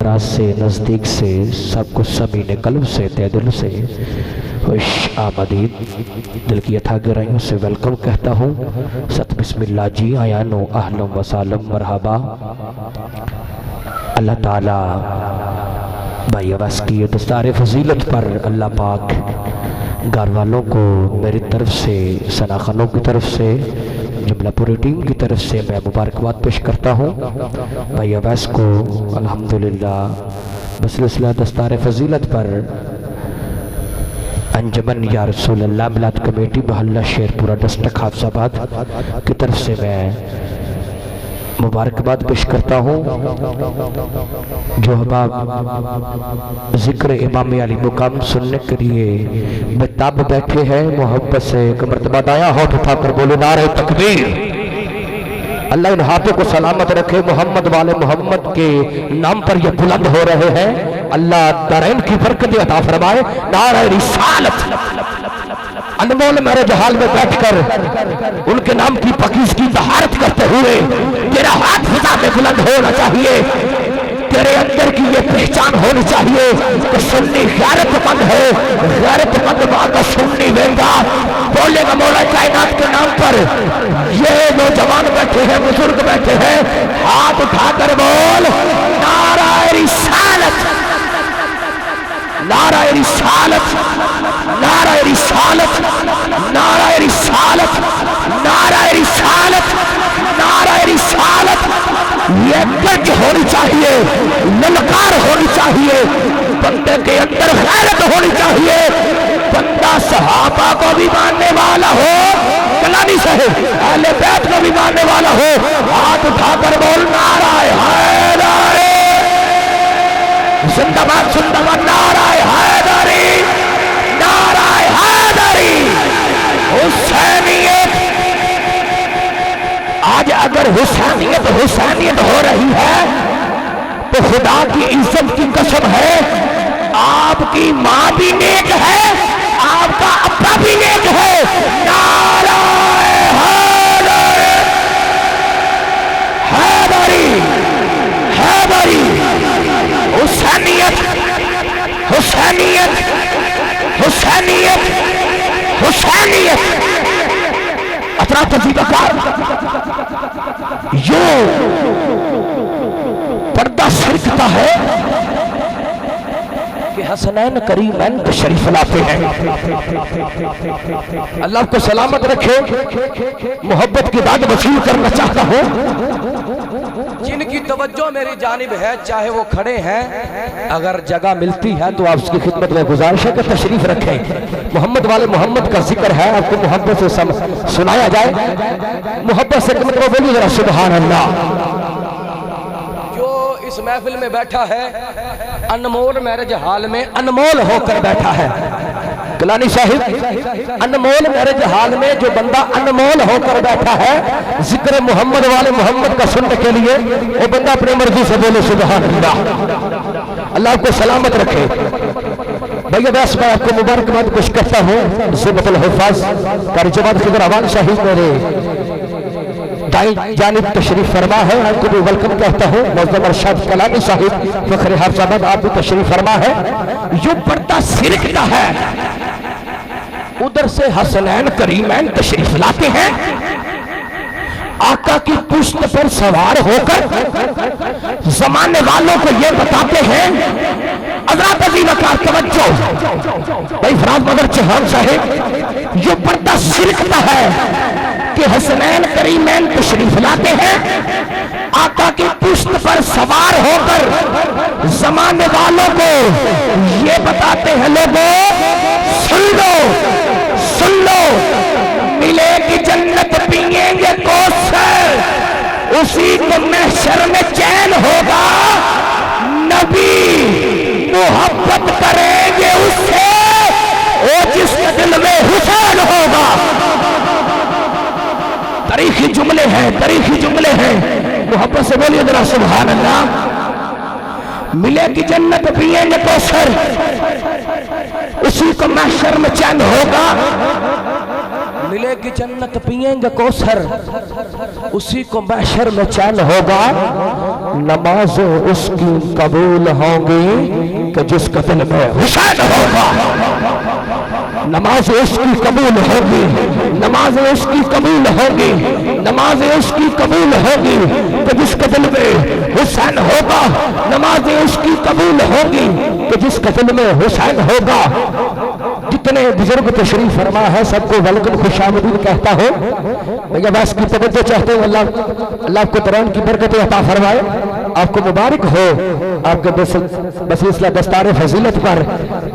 دراز سے نزدیک سے سب کو سمین قلب سے تہ دل سے خوش آمدید دل کی اتھا گرائیوں سے ویلکم کہتا ہوں. ست بسم اللہ جی آیانو اہلم و سالم مرحبا. اللہ تعالیٰ بھائی عویس کی دستار فضیلت پر اللہ پاک گھر والوں کو میری طرف سے، ثنا خانوں کی طرف سے، جملہ پوری ٹیم کی طرف سے میں مبارکباد پیش کرتا ہوں. بھائی عویس کو الحمدللہ بسلسلہ دستار فضیلت پر انجمن یا رسول اللہ میلاد کمیٹی محلہ شیرپورہ ڈسٹرکٹ حافظ آباد کی طرف سے میں مبارکباد پیش کرتا ہوں. جو احباب ذکر امام علی مقام سننے کے لیے بتاب بیٹھے ہیں، محبت سے ایک مرتبہ دایا ہاتھ اٹھا کر بولے نعرہ تکبیر. اللہ ان ہاتھوں کو سلامت رکھے. محمد والے محمد کے نام پر یہ بلند ہو رہے ہیں. اللہ دارین کی برکت عطا فرمائے. نعرہ رسالت. انمول میرے جہال میں بیٹھ کر ان کے نام کی پاکیزگی طہارت کرتے ہوئے تیرا ہاتھ فضا میں بلند ہونا چاہیے. تیرے اندر کی یہ پہچان ہونی چاہیے کہ سنی غیرت مند ہے. غیرت مند ماں کا سنی وینگا بولے گا مولا کائنات کے نام پر. یہ نوجوان بیٹھے ہیں، بزرگ بیٹھے ہیں، ہاتھ اٹھا کر بول نعرہ رسالت، نعرہ رسالت، نعرہ رسالت، نعرہ رسالت، نعرہ رسالت، نعرہ رسالت. یہ گرج ہونی چاہیے، للکار ہونی چاہیے، بندے کے اندر غیرت ہونی چاہیے. بندہ صحابہ کو بھی ماننے والا ہو، کلانی صاحب اہل بیت کو بھی ماننے والا ہو. ہاتھ اٹھا کر بول نعرہ حیدری زندہ باد، زندہ باد. نعرہ حیدری، نعرہ حیدری. حسینیت آج اگر حسینیت ہو رہی ہے تو خدا کی عزت کی قسم ہے آپ کی ماں بھی نیک ہے، آپ کا ابا بھی نیک ہے. نعرہ حیدری، حیدری، حیدری. حسینیت، حسینیت، حسینیت، حسینیت. اطراف تجیب کار جو پردہ سرکتا ہے کہ حسنین کریمین تشریف لاتے ہیں. اللہ کو سلامت رکھے. محبت کی داد وصول کرنا چاہتا ہوں. جن کی توجہ میری جانب ہے چاہے وہ کھڑے ہیں، اگر جگہ ملتی ہے تو آپ اس کی خدمت میں گزارش ہے کہ تشریف رکھیں. محمد والے محمد کا ذکر ہے، آپ کو محبت سے سنایا جائے. محبت سے مطلب بولیے ذرا سبحان اللہ. جو اس محفل میں بیٹھا ہے انمول میرج حال میں انمول ہو کر بیٹھا ہے. کلانی صاحب انمول میرج حال میں جو بندہ انمول ہو کر بیٹھا ہے ذکر محمد والے محمد کا سننے کے لیے، وہ بندہ اپنی مرضی سے بولے سبحان اللہ. اللہ آپ کو سلامت رکھے. بھئی عباس میں آپ کو مبارکباد پیش کرتا ہوں. زبط الحفاظ قاری جماعت خضر عوان صاحب میرے دائیں جانب تشریف فرما ہے، آپ کو بھی ویلکم کہتا ہوں. معظم ارشاد کلانی صاحب فخر حافظ آباد آپ بھی تشریف فرما ہے. جو پردہ سرکتا ہے ادھر سے حسنین کریمین تشریف لاتے ہیں. آقا کی پشت پر سوار ہو کر زمانے والوں کو یہ بتاتے ہیں. حضرات عظیم اکرام توجہ بھائی فراز مدر چہان صاحب، جو پردہ سرکتا ہے کہ حسنین کریمین تشریف لاتے ہیں، آقا کی پشت پر سوار ہو کر زمانے والوں کو یہ بتاتے ہیں لوگوں سن لو، سن لو، ملے گی جنت پئیں گے کوثر، اسی کو محشر میں چین ہوگا. نبی محبت کریں گے اس سے وہ جس کے دل میں حسین ہوگا. تاریخی جملے ہیں، تاریخی جملے ہیں. محبت سے بولیے ذرا سبحان اللہ. ملے گی جنت پئیں گے کوثر، اسی کو محشر میں چین ہوگا. ملے گی جنت پیئیں گے کوثر اسی کو محشر میں چین ہوگا نمازیں اس کی قبول ہوں گی کہ جس کا دل میں حسین ہوگا نمازیں اس کی قبول ہوگی نمازیں اس کی قبول ہوگی نمازیں اس کی قبول ہوگی کہ جس کے دل میں حسین ہوگا نمازیں اس کی قبول ہوگی کہ جس کے دل میں حسین ہوگا جتنے بزرگ تشریف فرما ہے سب کو ویلکم خوش آمدید کہتا ہوں میں جب اس کی توجہ چاہتے ہوں اللہ آپ کو قرآن کی برکت عطا فرمائے آپ کو مبارک ہو آپ کے بسلسلہ دستار فضیلت پر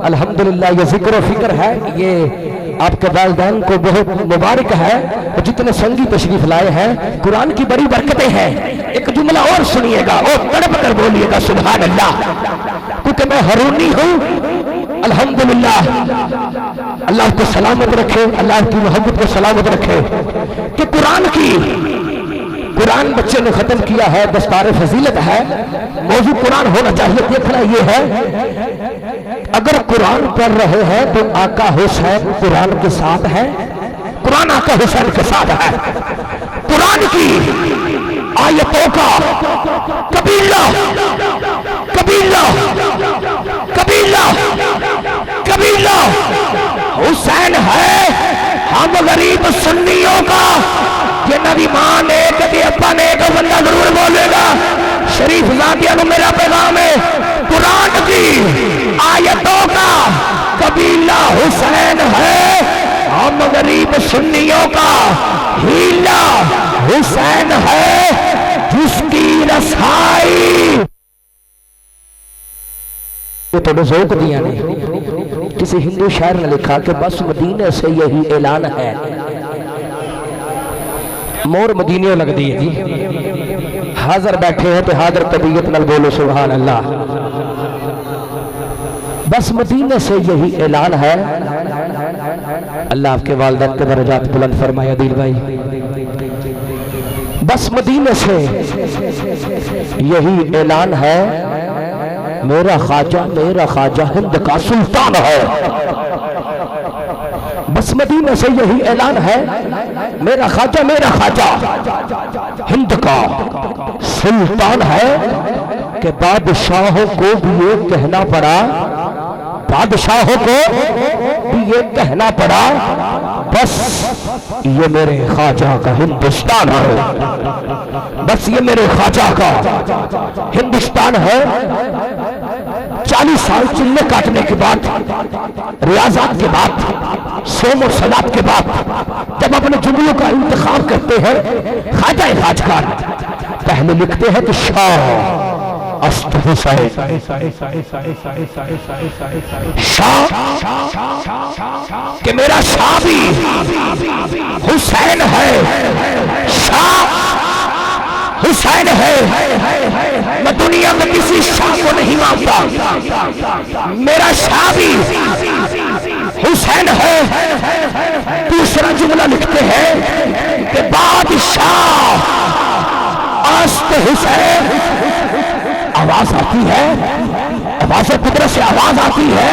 الحمدللہ یہ ذکر و فکر ہے یہ آپ کے والدین کو بہت مبارک ہے جتنے سنگی تشریف لائے ہیں قرآن کی بڑی برکتیں ہیں ایک جملہ اور سنیے گا اور تڑپ کر بولیے گا سبحان اللہ کیونکہ میں ہرونی ہوں الحمدللہ اللہ کو سلامت رکھے اللہ کی محبت کو سلامت رکھے کہ قرآن بچے نے ختم کیا ہے دستار فضیلت ہے موضوع قرآن ہونا چاہیے دیکھنا یہ ہے اگر قرآن پڑھ رہے ہیں تو آقا حسین قرآن کے ساتھ ہے قرآن آقا حسین کے ساتھ ہے قرآن کی آیتوں کا قبیلہ حسین ہے ہم غریب سنیوں کا یہ نبی ماں نے کبھی ابا نے ایک بندہ ضرور بولے گا شریف ذاتیہ کو میرا پیغام ہے قرآن کی آیتوں کا قبیلہ حسین ہے ہم غریب سنیوں کا ہیلا حسین ہے جس کی رسائی یہ تو ذوق دیا نہیں کسی ہندو شاعر نے لکھا کہ بس مدینے سے یہی اعلان ہے مور مدینے لگ دی جی حاضر بیٹھے ہیں تو حاضر طبیعت نل بولو سبحان اللہ بس مدینے سے یہی اعلان ہے اللہ آپ کے والدین کے درجات بلند فرمائے عدیل بھائی بس مدینے سے یہی اعلان ہے میرا خواجہ ہند کا سلطان ہے بس مدینے سے یہی اعلان ہے میرا خواجہ ہند کا سلطان ہے کہ بادشاہوں کو بھی یہ کہنا پڑا بس یہ میرے خواجہ کا ہندوستان ہے بس یہ میرے خواجہ کا ہندوستان ہے 40 سال چلے کاٹنے کے بعد ریاضات کے بعد سوم و صلات کے بعد جب اپنے جملوں کا انتخاب کرتے ہیں خواجہ پہلے لکھتے ہیں کہ شاہ است حسین کہ میرا شاہ بھی حسین ہے شاہ حسین ہے میں دنیا میں کسی شاہ کو نہیں مانتا میرا شاہ بھی حسین ہے دوسرا جملہ لکھتے ہیں کہ بادشاہ است حسین آواز آتی ہے آواز قدرت سے آواز آتی ہے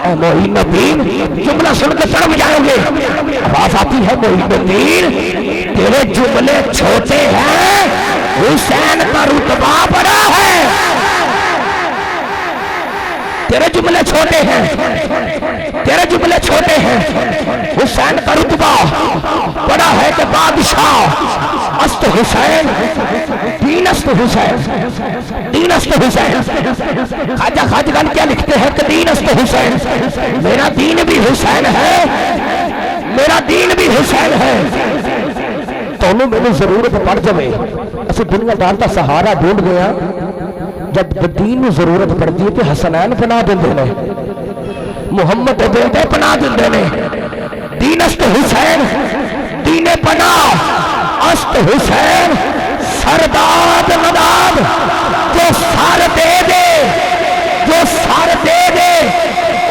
اے معین الدین جملہ سن کے سڑم جائیں گے آواز آتی ہے معین الدین تیرے جملے چھوٹے ہیں حسین کا رتبہ بڑا ہے تیرے جملے چھوٹے ہیں حسین کا رتبہ بڑا ہے کہ بادشاہ است حسین دین است حسین خواجگان کیا لکھتے ہیں کہ دین است حسین میرا دین بھی حسین ہے دونوں میں نے ضرورت پڑ جائے اسے دنیا دار کا سہارا ڈھونڈ گیا جب دین میں ضرورت پڑتی ہے کہ حسنین پناہ دیں نے محمد بیٹے پناہ دیں نے دین است حسین دین پناہ است حسین سرداد مداد جو سر دے دے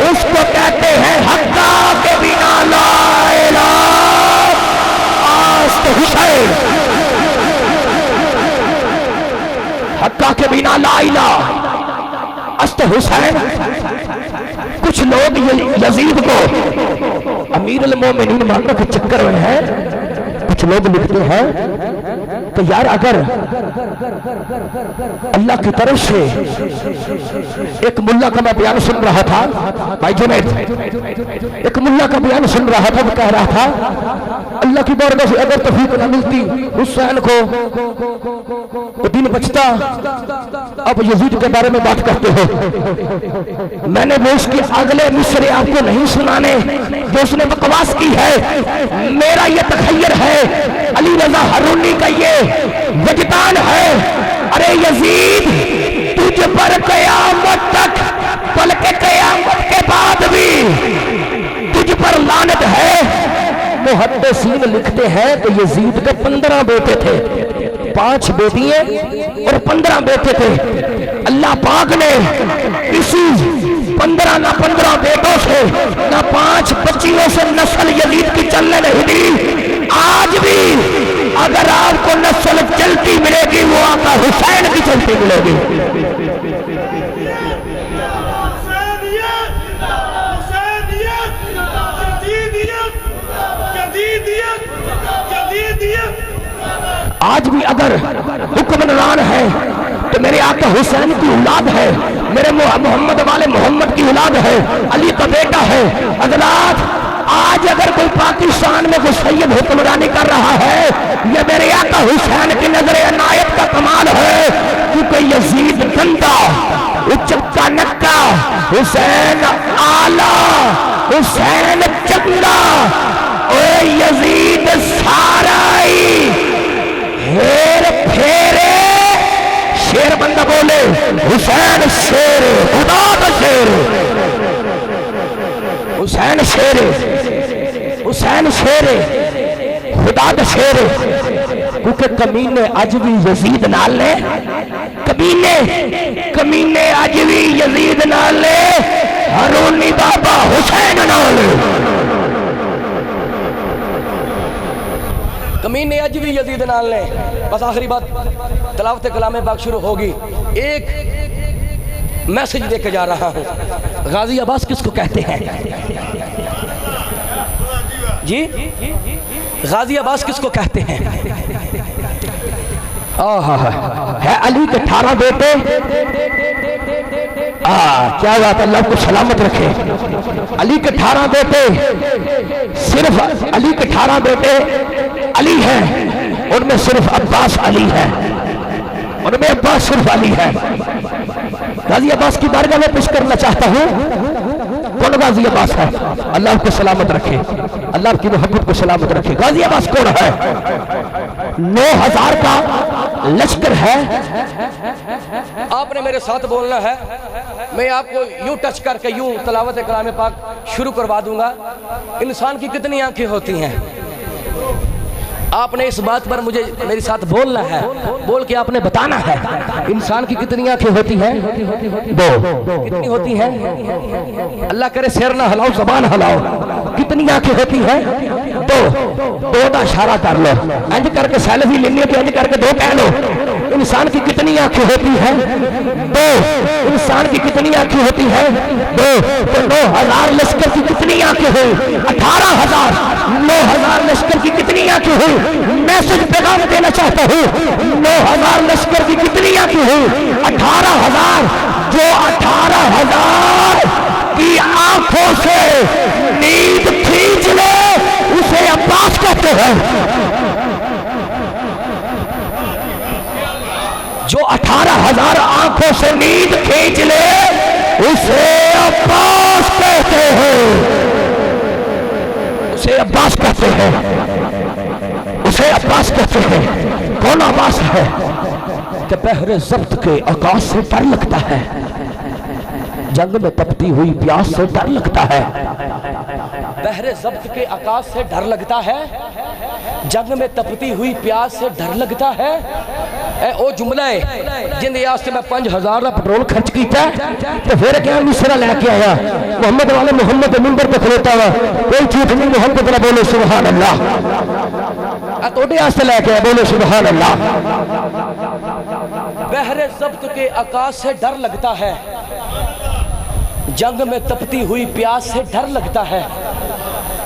اس کو کہتے ہیں حقا کے بنا لا الہ است حسین حقا کے بنا لا الہ است حضرت حسین کچھ لوگ یزید کو امیر المومنین ماننے کے چکر میں ہیں. کچھ لوگ لکھتے ہیں کہ یار اگر اللہ کی طرف سے ایک ملا کا میں بیان سن رہا تھا بھائی جنید، ایک ملا کا بیان سن رہا تھا، وہ کہہ رہا تھا اللہ کی بارگاہ سے اگر توفیق نہ ملتی حسین کو وہ دن بچتا. اب یزید کے بارے میں بات کرتے ہو. میں نے وہ اس کے اگلے مصرے آپ کو نہیں سنانے جو اس نے بکواس کی ہے. میرا یہ تخیر ہے، علی رضا ہارونی کا یہ وجدان ہے. ارے یزید تجھ پر قیامت تک بلکہ قیامت کے بعد بھی تجھ پر لعنت ہے. محدثین لکھتے ہیں کہ یزید کے 15 بیٹے تھے، 5 بیٹیاں اور 15 بیٹے تھے. اللہ پاک نے اسی 15 نہ 15 بیٹوں سے نہ 5 بچیوں سے نسل یزید کی چلنے نہیں دی. آج بھی اگر آپ کو نسل چلتی ملے گی وہ آقا حسین کی چلتی ملے گی. آج بھی اگر حکمران ہے تو میرے آقا حسین کی اولاد ہے، میرے محمد والے محمد کی اولاد ہے، علی کا بیٹا ہے. حضرات آج اگر کوئی پاکستان میں کوئی سید حکمرانی کر رہا ہے یہ میرے آقا حسین کی نظر عنایت کا کمال ہے. کیونکہ یزید گندا، اچکا نکا، حسین آلہ، حسین چنگا. اے یزید سارائی ہیر پھیرے شیر بندہ بولے حسین شیر خدا کا شیر، حسین شیر، حسین شیر خدا کا شیر. کیونکہ کمینے اج بھی یزید نال لے، کمینے اج بھی یزید نال لے، ہارونی بابا حسین نال لے. کمینے اج بھی یزید نال لے. بس آخری بات، تلاوت کلام پاک شروع ہوگی. ایک میسج دے کے جا رہا ہوں. غازی عباس کس کو کہتے ہیں جی؟ غازی عباس کس کو کہتے ہیں؟ ہے علی کے 18 بیٹے. کیا بات، اللہ کو سلامت رکھے. علی کے 18 بیٹے، صرف علی کے 18 بیٹے علی ہیں. ان میں صرف عباس علی ہے، ان میں عباس صرف علی ہے. غازی عباس کی بارگاہ میں پیش کرنا چاہتا ہوں. کون غازی عباس ہے؟ اللہ کو سلامت رکھے، اللہ کی محبت کو سلامت رکھے. غازی عباس کون ہے؟ 9000 کا لشکر ہے. آپ نے میرے ساتھ بولنا ہے. میں آپ کو یوں ٹچ کر کے یوں تلاوت کلام پاک شروع کروا دوں گا. انسان کی کتنی آنکھیں ہوتی ہیں؟ آپ نے اس بات پر مجھے میرے ساتھ بولنا ہے، بول کے آپ نے بتانا ہے انسان کی کتنی آنکھیں ہوتی ہیں؟ 2. کتنی ہوتی ہیں؟ اللہ کرے سیر نہ ہلاؤ، زبان ہلاؤ. کتنی آنکھیں ہوتی ہیں؟ 2 کا اشارہ کر لو. انج کر کے سیلفی لینی ہے تو انج کر کے 2 کہہ لو. انسان کی کتنی آنکھیں ہوتی ہیں؟ 2. انسان کی کتنی آنکھیں ہوتی ہیں؟ 2. تو 9000 لشکر کی کتنی آنکھیں ہوئی؟ 18,000. 9000 لشکر کی کتنی آنکھیں ہوئی؟ میسج پیغام دینا چاہتا ہوں. 9000 لشکر کی کتنی آنکھیں ہوئی؟ 18,000. جو 18,000 کی آنکھوں سے نیند کھینچ لے اسے عباس کہتے ہیں. جو 18,000 آنکھوں سے نیند کھینچ لے اسے عباس کہتے ہیں. اسے عباس کہتے ہیں. اسے عباس کہتے ہیں. کون عباس ہے؟ کہ بحر ضبط کے آغاز سے ڈر لگتا ہے. جنگ میں تپتی ہوئی پیاس سے ڈر لگتا ہے بحر ضبط کے آکاش سے ڈر لگتا ہے جنگ میں تپتی ہوئی پیاس سے ڈر لگتا ہے اے او جملہ ہے جن ریاستے میں 5000 پٹرول خرچ کیتا ہے تو پھر کیا مصرہ لے کے آیا محمد والے محمد منبر پہ کھلوتا ہوا کوئی جھوٹ نہیں محمد نہ بولو سبحان اللہ توڑے آستے لے کے بولو سبحان اللہ بحر ضبط کے آکاش سے ڈر لگتا ہے جنگ میں تپتی ہوئی پیاس سے ڈر لگتا ہے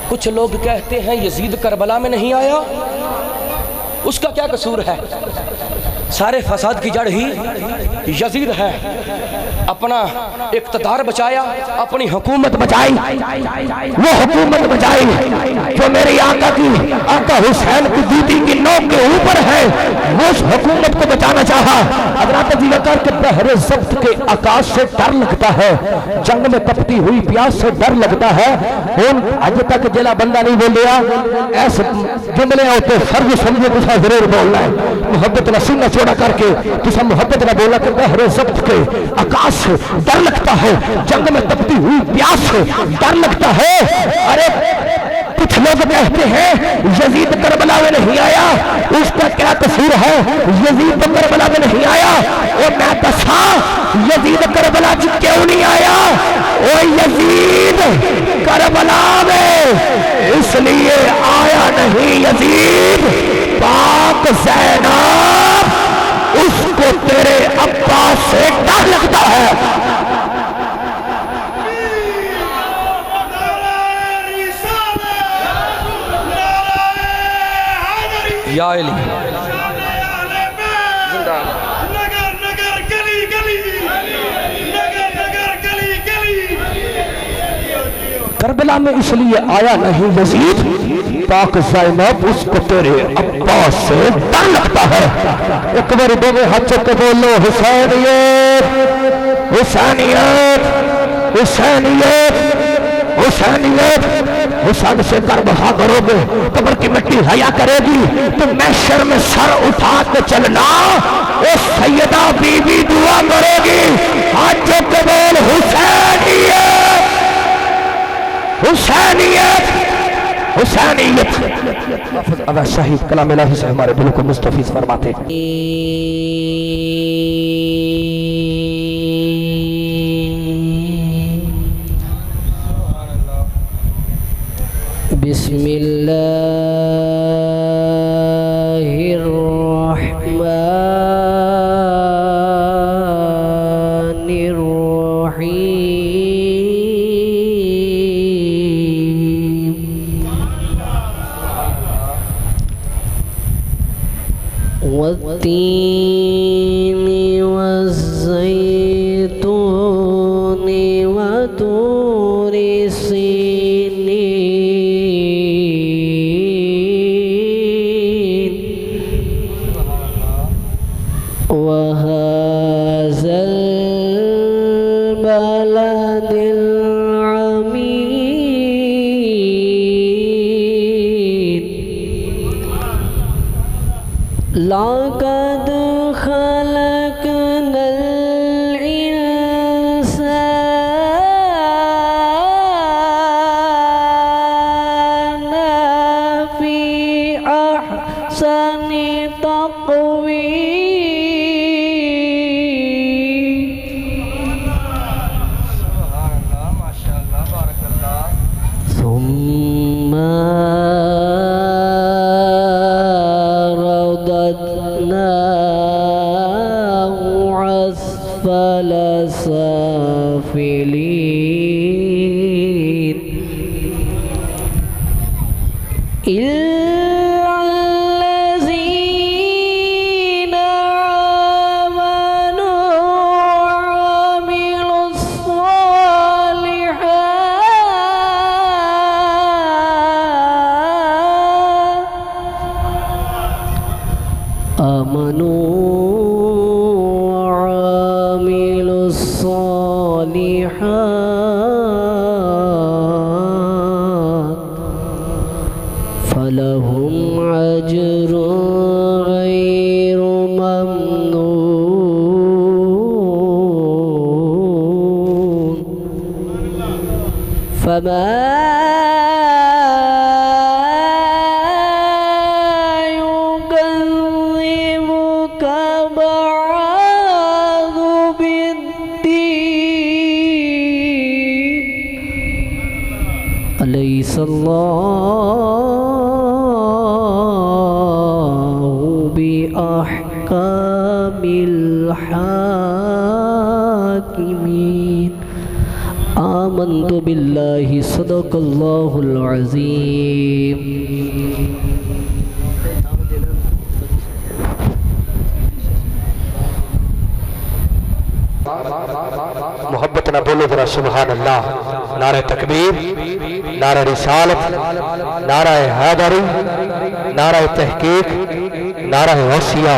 کچھ لوگ کہتے ہیں یزید کربلا میں نہیں آیا اس کا کیا قصور ہے سارے فساد کی جڑ ہی یزید ہے اپنا اقتدار بچایا اپنی حکومت بچائی وہ حکومت بچائی جو میری آقا حسین کی جوتی کی نوک کے اوپر ہے وہ اس حکومت کو بچانا چاہا حضرات جی وقار کے بحر ضبط کے آکاش سے ڈر لگتا ہے جنگ میں تپتی ہوئی پیاس سے ڈر لگتا ہے آج تک جلا بندہ نہیں بولیا ایسے جملے ہوتے فرض سمجھے تسا ضرور بولنا ہے محبت نہ چوڑا کر کے تسا محبت نہ بولا کہ بحر ضبط کے آکاش سے ڈر لگتا ہے جنگ میں تپتی ہوئی پیاس سے ڈر لگتا ہے ارے کچھ لوگ کہتے ہیں یزید کربلا میں نہیں آیا اس کا کیا قصور ہے یزید کربلا میں نہیں آیا اور میں دسا یزید کربلا جی کیوں نہیں آیا وہ یزید کربلا میں اس لیے آیا نہیں یزید پاک زینب اس کو تیرے عباس سے ڈر لگتا ہے یا علی کربلا میں اس لیے آیا نہیں یزید پاک زینب اس کو تیرے عباس سے ڈر لگتا ہے ایک بار دو میں ہاتھ چکے بولو حسینیت حسینیت حسینیت حسینیت حسین سے کر بہا کرو گے قبر کی مٹی حیا کرے گی تو محشر میں سر اٹھا کے چلنا وہ سیدہ بی بی دعا کرے گی ہاتھ چکے بول حسینیت حسینیت حسینیت اب شہید کلام الہی سے ہمارے دلوں کو مستفیض فرماتے بسم اللہ الرحمن الرحیم والتین والزیتون وطور سینین وهذا البلد العميد لقد خلقنا الإنسان في أحسن تقويم ثم رددناه أسفل سافلين إلا الذين آمنوا وعملوا الصالحات آمنوا وعملوا الصالحات فلهم أجر غير ممنون فما يكذبك بعد بالدين أليس الله بأحكام الحاكمين آمنت بالله صدق الله العظيم محبت نہ بولو ذرا سبحان اللہ. نعرہ تکبیر، نعرہ رسالت، نعرہ حیدری، نعرہ تحقیق، نعرہ غوثیہ.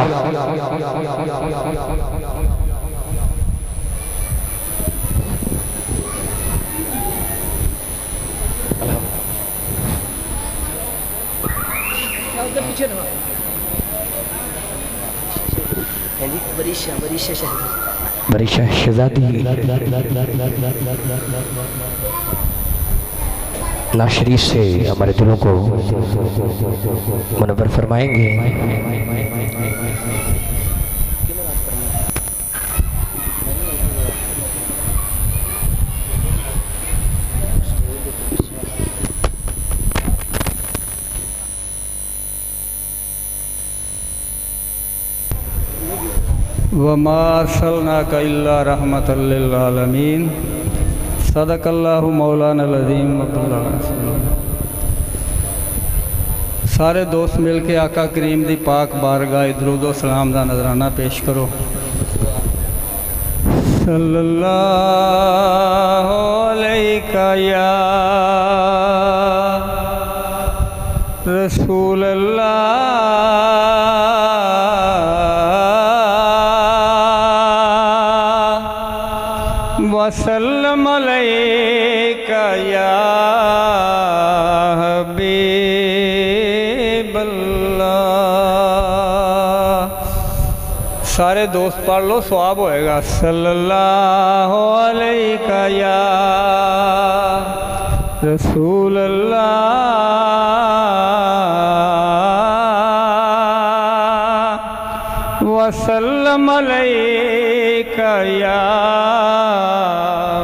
بریشہ شہزادی ناشریف سے ہمارے دلوں کو منور فرمائیں گے. وما ارسلناک الا رحمۃ للعالمین. صدق اللہ مولانا العظیم. سارے دوست مل کے آقا کریم دی پاک بارگاہ درود و سلام دا نذرانہ پیش کرو. صلی اللہ علیہ یا رسول اللہ وسلم علیک یا حبیب اللہ. سارے دوست پڑھ لو ثواب ہوئے گا. صلی اللہ علیہ یا رسول اللہ وسلم علیک یا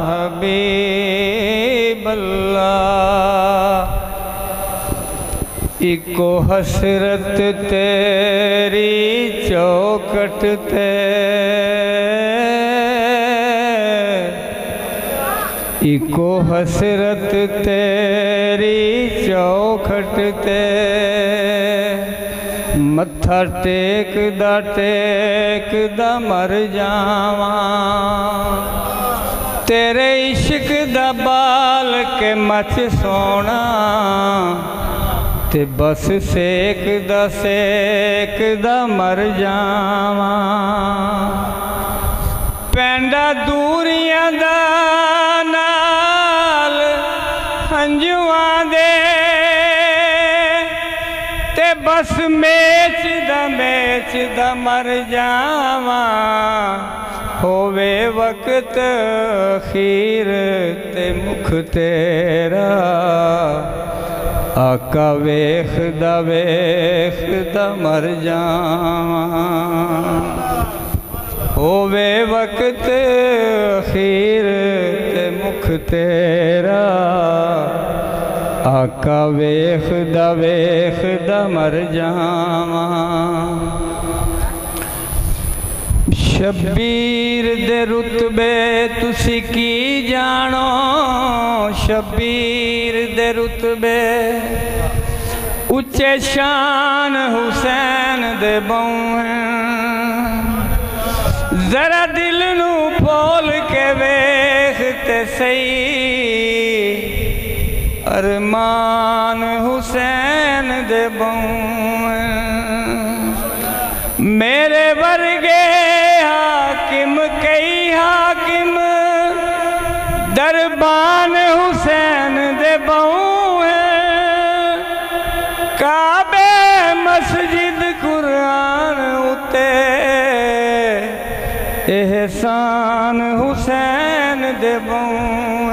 حبیب اللہ. ایکو حسرت تیری چوکٹ تے ایکو حسرت تیری چوکھٹ تے متھا ٹیک دا مر جاواں. تیرے عشق دا بال کے مچ سونا تے بس سیک دا مر جاواں. پینڈا دوریاں دا نال ہنجواں دے تے بس میچ دا مر جاواں. ہووے وقت خیر تے مکھ تیرا آقا ویخ دا مر جاواں. ہووے وقت خیر تے مکھ تیرا آقا ویخ دا مر جاواں. شبیر دے رتبے تسی کی جانو. شبیر دے رتبے اچے شان حسین دے بہن. ذرا دل نو پھول کے ویخ تے سہی ارمان حسین دے بہن. میرے ورگے حاکم کئی حاکم دربان حسین دے بہن. کعبے مسجد قرآن اتے احسان حسین دے بہن.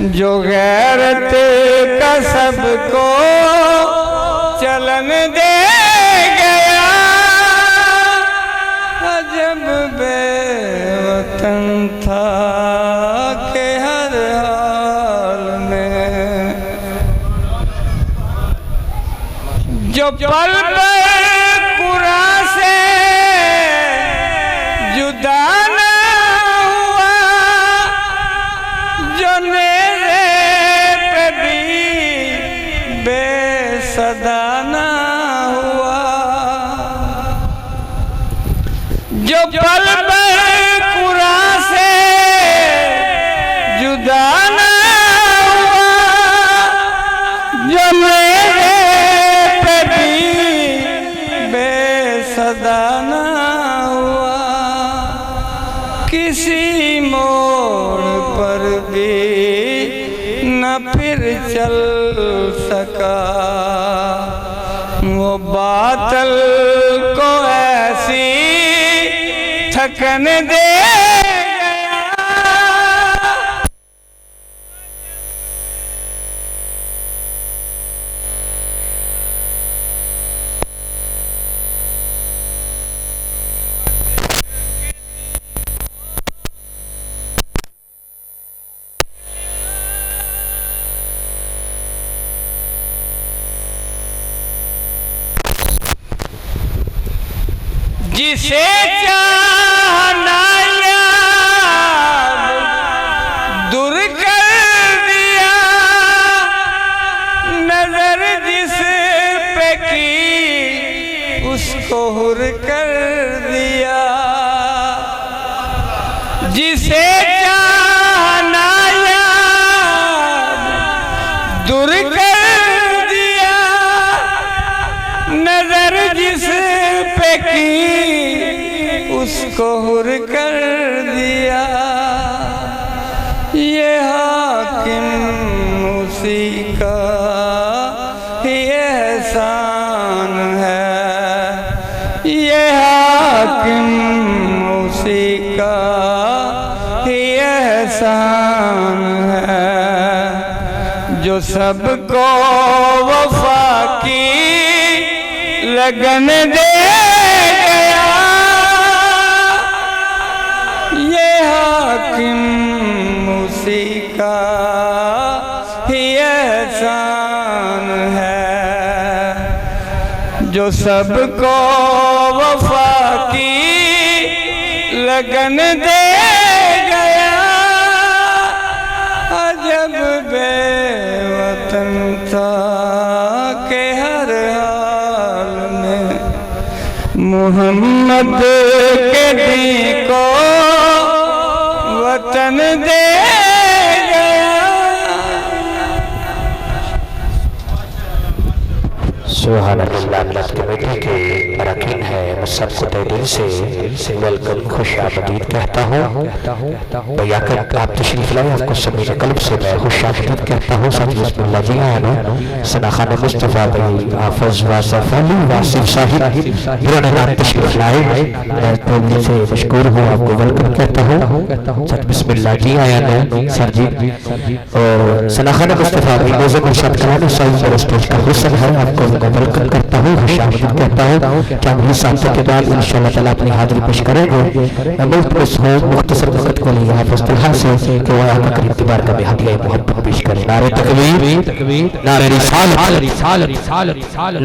جو غیرت کا سب کو چلن دے گیا، عجب بے وطن تھا کہ ہر حال میں، جو پل پر قرآن سے جدا نہ ہوا، جو نیزے پہ بھی بے صدا نہ ہوا، جو پل پر قرآن سے جدا نہ ہوا، جو نیزے پہ بھی بے صدا نہ ہوا، کسی موڑ پر بھی نہ پھر چل سکا، وہ باطل کو ایسی تھکن دے گیا۔ جسے چاہنا یار دور کر دیا، نظر جس پہ کی اس کو حر کر دیا، جسے چاہنا یار دور کر دیا، نظر جس پہ کی اس کو حر کر دیا، یہ حاکم اسی کا یہ احسان ہے، یہ حاکم اسی کا یہ احسان ہے، جو سب کو وفا کی لگن دے گیا، یہ حاکم اسی کا ہی احسان ہے، جو سب کو وفا کی لگن دے گیا، عجب بے وطن تھا کہ ہر حال میں محمد کے دین کو وطن دے گیا۔ سبحان اللہ، ملت کمیٹی کے اراکین ہے، میں سب کو تہ دل سے ویلکم، خوش آمدید کہتا ہوں۔ بھیا کر آپ تشریف لائے، آپ کو سمیع قلب سے میں خوش آمدید کہتا ہوں۔ ساتھ بسم اللہ جی آنا سناخان مصطفیٰ بھائی حافظ واصف علی واصف صاحب جنہوں نے تشریف لائے، میں دل سے مشکور ہوں، آپ کو ویلکم کہتا ہوں۔ ساتھ بسم اللہ جی آنا سر جی، اور سناخان مصطفیٰ بھائی نوزم ارشاد کرانے صاحب اور اسٹیج کا حسن ہے، آپ کو ویلکم کرتا ہوں، خوش آمدید کہتا ہوں۔ چند ہی ساتھ کے بعد انشاءاللہ تعالیٰ اپنی حاضری پیش کریں گے۔ میں مختص ہوں، مختصر وقت کو لیا حافظ طلحہ سے کہ وہ آقا کریم کی بارگاہ میں ہدیہ محبت پیش کریں۔ نعرہ تکبیر، نعرہ رسالت،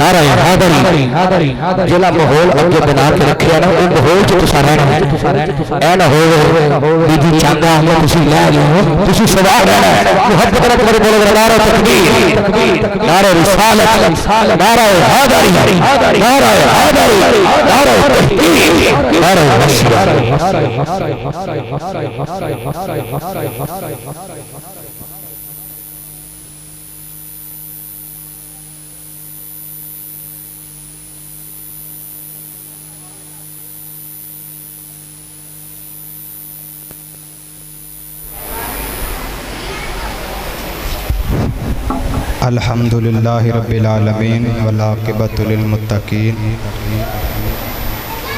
نعرہ حیدری، جلا ماحول اگے بنا کے رکھیا نا، وہ ماحول جو تساں رہنا ہے، اے نہ ہو بی بی چانگا ہم تسی لے گئے ہو، تسی سوال رہنا ہے، محبت رکھ کر بولو نعرہ تکبیر، نعرہ رسالت، نعرہ حیدری، نعرہ حیدری، نعرہ تحقیق، نعرہ الحمدللہ رب العالمین والعاقبۃ للمتقین،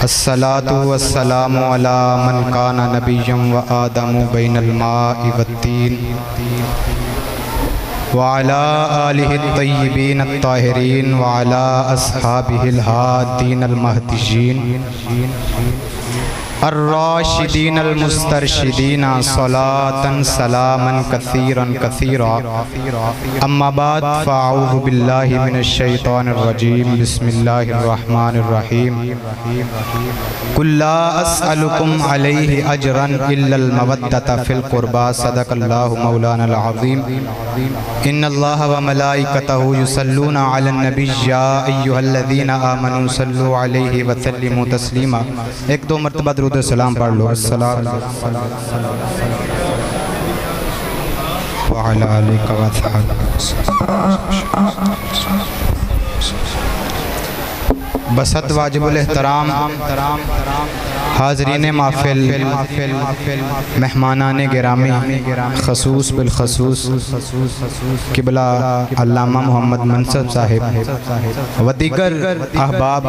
الصلاۃ والسلام علی من کان نبیا و آدم بین الماء والطین، وعلى آله الطيبين الطاهرين وعلى أصحابه الهادين المهديين الراشدين المسترشدين صلاة سلاما كثيرا كثيرا. أما بعد فأعوذ بالله من الشيطان الرجيم. بسم الله الرحمن الرحيم. قل لا أسألكم عليه أجرا إلا المودة في القربى. صدق الله مولانا العظيم. إن الله وملائكته يصلون على النبي يا أيها الذين آمنوا صلوا عليه وسلموا تسليما. ایک دو مرتبہ درود السلام پڑھ لو. السلام وعلى آلك وصحبك. بسط واجب الاحترام حاضرین محفل، مہمانان گرامی، خصوص بالخصوص قبلہ علامہ محمد منصب صاحب و دیگر احباب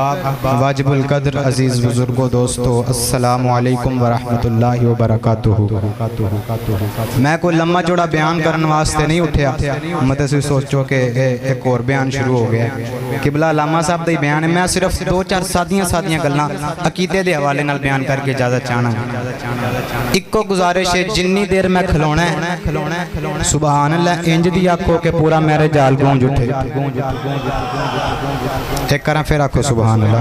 واجب القدر عزیز بزرگوں دوستو، السلام علیکم ورحمۃ اللہ وبرکاتہ. میں کوئی لمبا چوڑا بیان کرنے واسطے نہیں اٹھیا، مت سے سوچو کہ ایک اور بیان شروع ہو گیا. قبلہ علامہ صاحب دا بیان ہے، میں صرف دو چار سادیاں گلاں عقیدے دے حوالے نال بیان کر کے اجازت چاہنا. ایک کو گزارش ہے، جنی دیر میں کھلونا ہے سبحان اللہ انج دی آکھو کہ پورا میرے جال گونج اٹھے. ایک کریں پھر آکھو سبحان اللہ.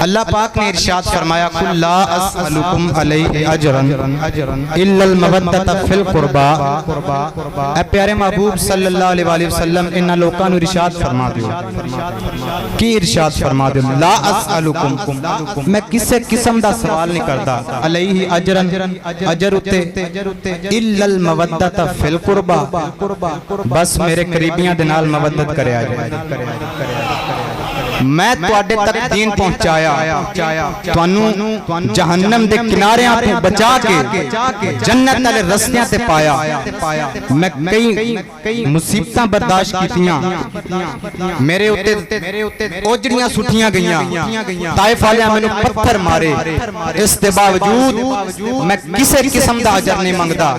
اللہ پاک نے ارشاد فرمایا قل لا اسألکم علیہ اجرا الا المودۃ فی القربى. اے پیارے محبوب صلی اللہ علیہ وآلہ وسلم انہاں لوکاں نوں ارشاد فرما دیو. کی ارشاد فرما دیو؟ لا اسألکم، میں کسے قسم دا سوال نہیں کردا، علیہ اجرا اجر اتے الا المودۃ فی القربى، بس میرے قریبیاں دے نال مودت کرے آ جائے. میں تواڈے تک دین پہنچایا، تانوں جہنم دے کناریاں تو بچا کے جنت والے رستیاں تے پایا. میں کئی مصیبتاں برداشت کیتیاں، میرے اوتے اوجڑیاں سٹیاں گئیاں، طائف والیاں مینوں پتھر مارے، اس دے باوجود میں کسے قسم دا اجر نہیں منگدا.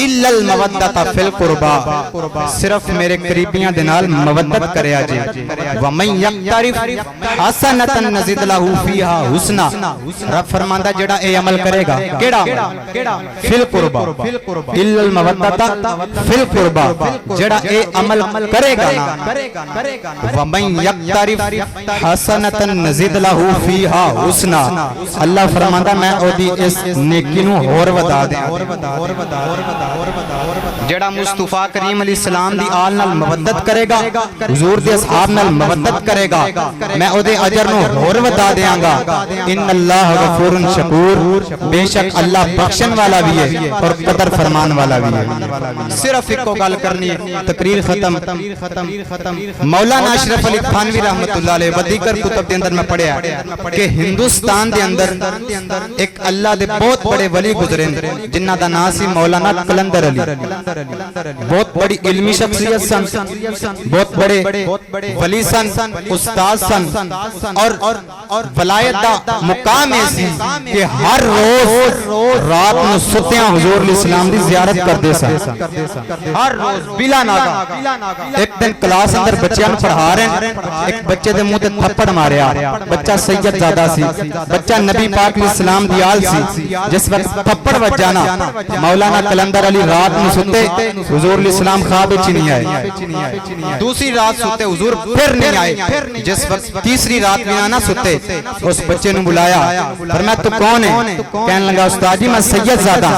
الا المودۃ فی القربى، صرف میرے قریبیاں دے نال مودت کریا جے. ومن یقترف حسنۃ نزد لہ فیہا حسنا، رب فرماندا جڑا اے عمل کرے گا، کیڑا فی القربى، الا المودۃ فی القربى، جڑا اے عمل کرے گا نا. ومن یقترف حسنۃ نزد لہ فیہا حسنا، اللہ فرماندا میں اودی اس نیکی نو ہور ودا دیاں. جڑا مصطفیٰ کریم علیہ السلام دی آل نال مودت کرے گا، حضور دے اصحاب نال مودت کرے گا، میں او دے اجر نو ہور ودا دیاں گا. ان اللہ غفور شکور، بے شک اللہ بخشن والا بھی ہے اور قدر فرمان والا بھی ہے. صرف ایک کو گل کرنی ہے، تقریر ختم. مولانا اشرف علی تھانوی رحمت اللہ علیہ ودیگر کتب دے اندر میں پڑھیا کہ ہندوستان دے اندر ایک اللہ دے بہت بڑے ولی گزرے جنہ دا نام سی مولانا قلندر علی. بہت بڑی علمی شخصیت سن، بہت بڑے ولی سن، استاد سن، اور ولایت دا مقام ایسی کہ ہر روز رات میں ستیاں حضور علیہ السلام دی زیارت کر دے سن. ہر روز بلا ناگا. ایک دن کلاس اندر بچیاں پڑھا رہے ہیں، ایک بچے دے منہ تے تھپڑ ماریا. بچہ سید زادہ سی، بچہ نبی پاک علیہ السلام دی آل سی. جس وقت تھپڑ وجانا مولانا قلندر علی رات میں ستے، حضور علیہ السلام خواب وچ نہیں آئے. دوسری رات ستے حضور پھر نہیں آئے. جس وقت تیسری رات میں آنا ستے، اس بچے نے بلایا، فرمایا تو کون ہے؟ کہنے لگا استاد جی میں سید زادہ.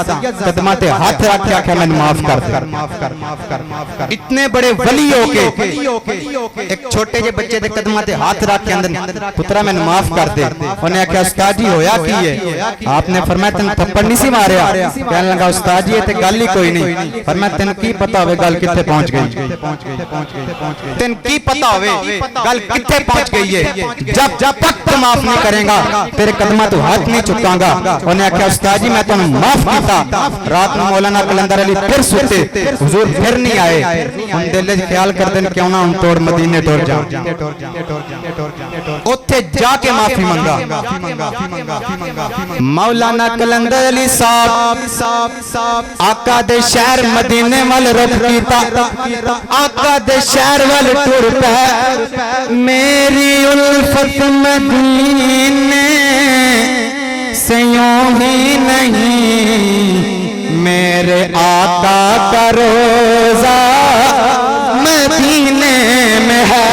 قدمہ تے ہاتھ رکھ کے آکھیا میں معاف کر دے. اتنے بڑے ولی ہو کے ایک چھوٹے جے بچے دے قدمہ تے ہاتھ رکھ کے اندر پترا میں معاف کر دے. انہیں آکھیا استاد جی ہویا کی ہے؟ آپ نے فرمایا تن تھپڑ نہیں سی ماریا. کہنے لگا استاد جی یہ تے گل ہی کوئی نہیں. فرمایا تن کی پتہ ہوئے گل کتے پہنچ گئی؟ تن کی پتہ ہوئے گل کتے کتھے پہنچ گئی ہے جب تک تو معاف نہیں کریں گا تیرے قدمہ تو ہاتھ نہیں چکاں گا. انہیں آکھیا استاد جی میں تو معاف کیتا. رات میں مولانا کلندر علی پھر سوتے, حضور پھر نہیں آئے. ہم دل وچ خیال کردے کیوں نہ ہم توڑ مدینے ٹر جاؤں. اوتھے جا کے معافی منگا. مولانا کلندر علی صاحب آقا دے شہر مدینے وال رخ کیتا. آقا دے شہر وال ٹر پے. میری الفت مدینے سے یوں ہی نہیں, میرے آقا کا روزہ مدینے میں ہے.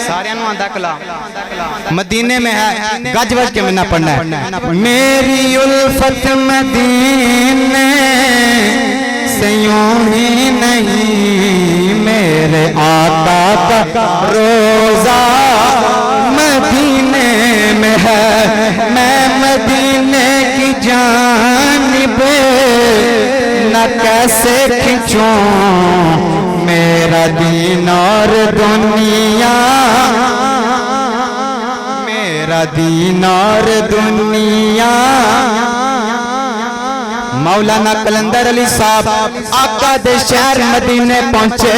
سارے انو آندہ کلام مدینے میں ہے, گج وج کے منہ پڑھنا ہے. میری الفت مدینے سے یوں ہی نہیں, میرے آقا کا روزہ مدینے میں ہے. میں مدینے کی جانب نہ کیسے کھنچوں, میرا دین اور دنیا, میرا دین اور دنیا. مولانا کلندر علی صاحب آقا دے شہر مدینے پہنچے.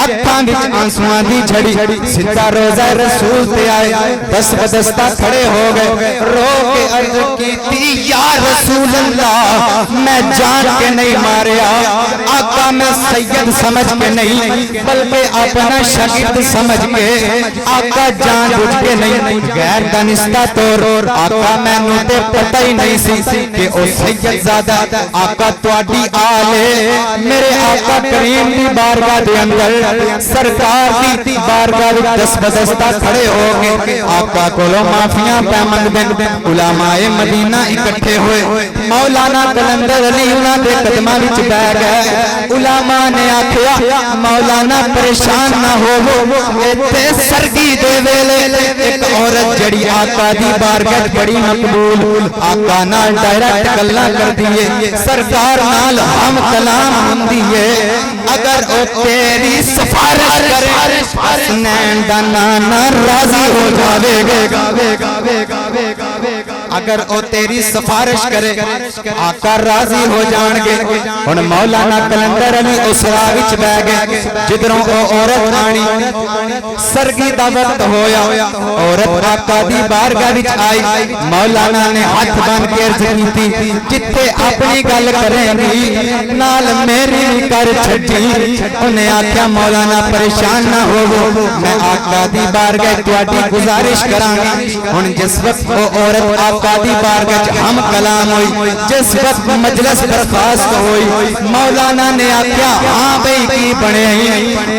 اکھاں وچ آنسواں دی جھڑی, سیدھا روزہ رسول تے آئے. دس بدستہ کھڑے ہو گئے, رو کے عرض کیتی یا رسول اللہ میں جان کے نہیں ماریا. آقا میں سید سمجھ کے نہیں بلکہ اپنا شاگرد سمجھ کے. آقا جان بوجھ کے نہیں, غیر دانستہ طور. آقا میں نو تے پتہ ہی نہیں سی کہ او سید زادہ آقا تواڈی آلے. میرے آقا کریم دی بارگاہ دے اندر سرکار دی بارگاہ وچ دس بدستہ کھڑے ہو کے آقا کولو معافیاں پہ منگدے. علماء مدینہ اکٹھے ہوئے. مولانا کلندر علی انہاں دے قدماں وچ بیٹھ گئے. علماء نے آکھیا مولانا پریشان نہ ہو, ایتھے سرگی دے ویلے ایک عورت جڑی آقا دی بارگاہ بڑی مقبول, آقا نال ڈائریکٹ گلاں کردی ہے, سرکار نال ہم کلام ہوندی ہے. اگر او تیری سفارش کرے حسنین دا نانا راضی ہو جاوے گا. اگر او تیری سفارش کرے آقا راضی ہو جان گے. ہن مولانا کلندر علی اس راہ وچ بیٹھ گئے جدروں او عورت آنی. سرگی دا وقت ہویا, عورت آقا دی بارگاہ وچ آئی. مولانا نے ہاتھ بن کے عرض کیتی جتھے اپنی گل کریں گی نال میری بھی کر چھڈی. انہیں آکھیا مولانا پریشان نہ ہو, میں آقا دی بارگاہ تواڈی گزارش کراں گی. ہن جس وقت او عورت آقا دی بارگاہ ہم کلام ہوئی, جس وقت مجلس برخاست ہوئی, مولانا نے آکھیا ہاں بھئی کی بنے.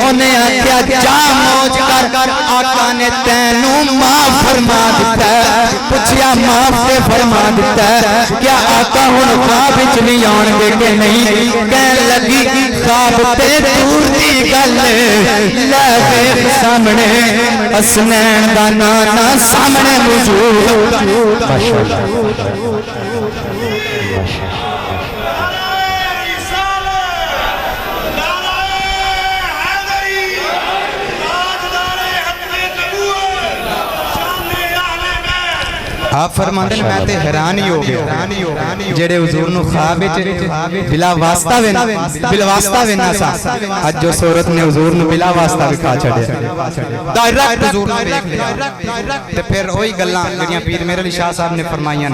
انہیں آکھیا جا موج کر, آقا نے تینوں معاف فرما دیتا ہے. پوچھیا معاف تے فرما دیتا ہے, کیا آقا ہن خواب وچ نہیں آن گے کہ نہیں؟ کہن لگی خواب تے دور دی گل لے ویکھ سامنے, حسنین دا نانا سامنے موجود. آپ فرماندے میں تے حیران ہی ہو گئے جڑے حضور نو خواب وچ بلا واسطہ وینا سا. اج جو صورت نے حضور نو بلا واسطہ وکھا چھڈیا, ڈائریکٹ حضور نو دیکھ لیا. تے پھر وہی گلاں جڑیاں پیر میرے علی شاہ صاحب نے فرمائیاں,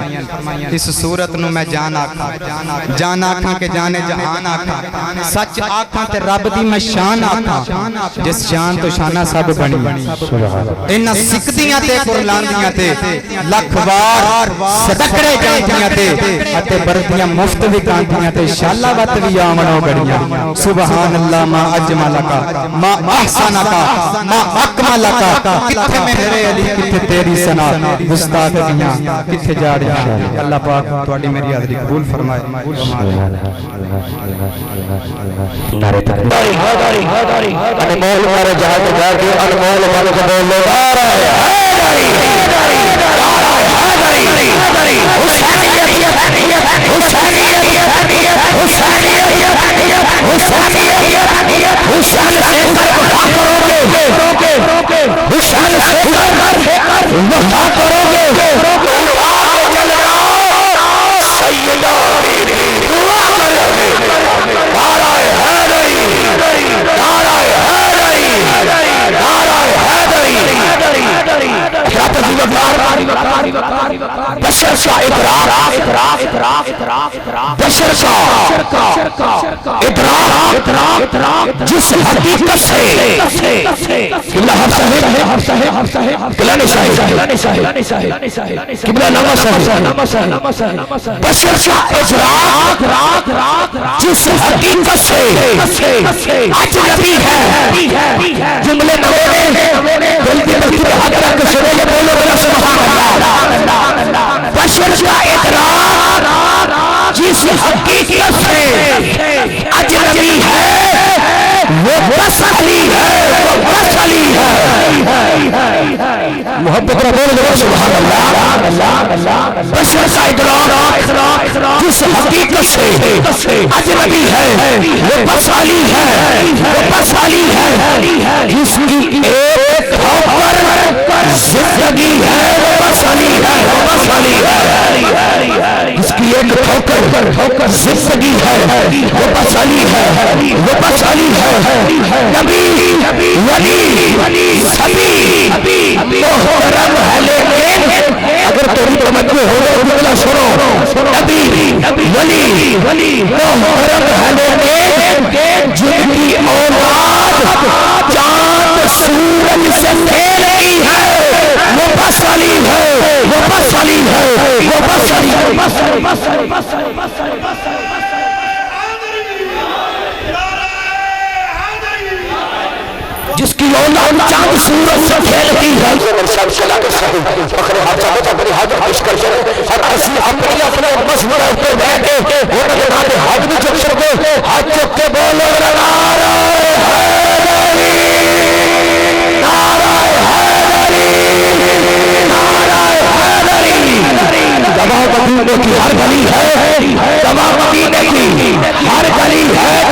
اس صورت نو میں جان آکھاں, جان آکھاں کہ جانے جہان آکھاں, سچ آکھاں تے رب دی میں شان آکھاں, جس شان تو شانہ سب بنی. انہاں سکدیاں تے قرلاندیاں تے لکھ صدقڑے جانتیاں تے اتے بردیاں مفت بھی کانتیاں تے شالہ وط بھی آمنو گڑیاں. سبحان اللہ ما اجملکا ما احسانکا ما اکملکا. کتھے میرے علی کتھے تیری سنا گستاخ دیاں کتھے جاڑیاں. اللہ پاک تواڈی میری حاضری قبول فرمائے. نعرہ تکبیر انمول مارے جہاں جا کے انمول مارے جبول لوگ آ رہا ہے. حسین سے بشر کا ادراک جس حقیقت سے قبلہ حفظ صاحب قلعہ صاحب قبلہ نامہ صاحب بشر کا ادراک جس حقیقت سے اجنبی ہے جملے نمونے جلدی بلکہ حضرت کے سرے یہ بولو بلا سبحان اللہ بشر کا ادراک جس حقیقت سے اجنبی ہے وہ بس علی ہے محبت رب سبحان اللہ بشر کا ادراک جس حقیقت سے اجنبی ہے وہ بس علی ہے جس کی ایک ٹھوکر زندگی ہے وہ بس علی ہے جس کی ایک ٹھوکر زندگی ہے وہ بس علی ہے نبی ولی سبی محترم ہے لیکن اگر تیری توجہ ہو جملہ سنو نبی ولی محترم ہے لیکن جن کی اولاد چاند سورج سے پھیلتی ہے وہ بس علی ہے جس کی اولاد چاند سورج سے پھیلتی ہے فخر حاضر بڑی حاضر پیش کر کے ہر اسی اپنے مسئلہ پہ بیٹھے وہ نام حاضر بھی چک سکے ہاتھ چک کے بولو دوا مدینے کی ہر گلی ہے دوا مدینے کی ہر گلی ہے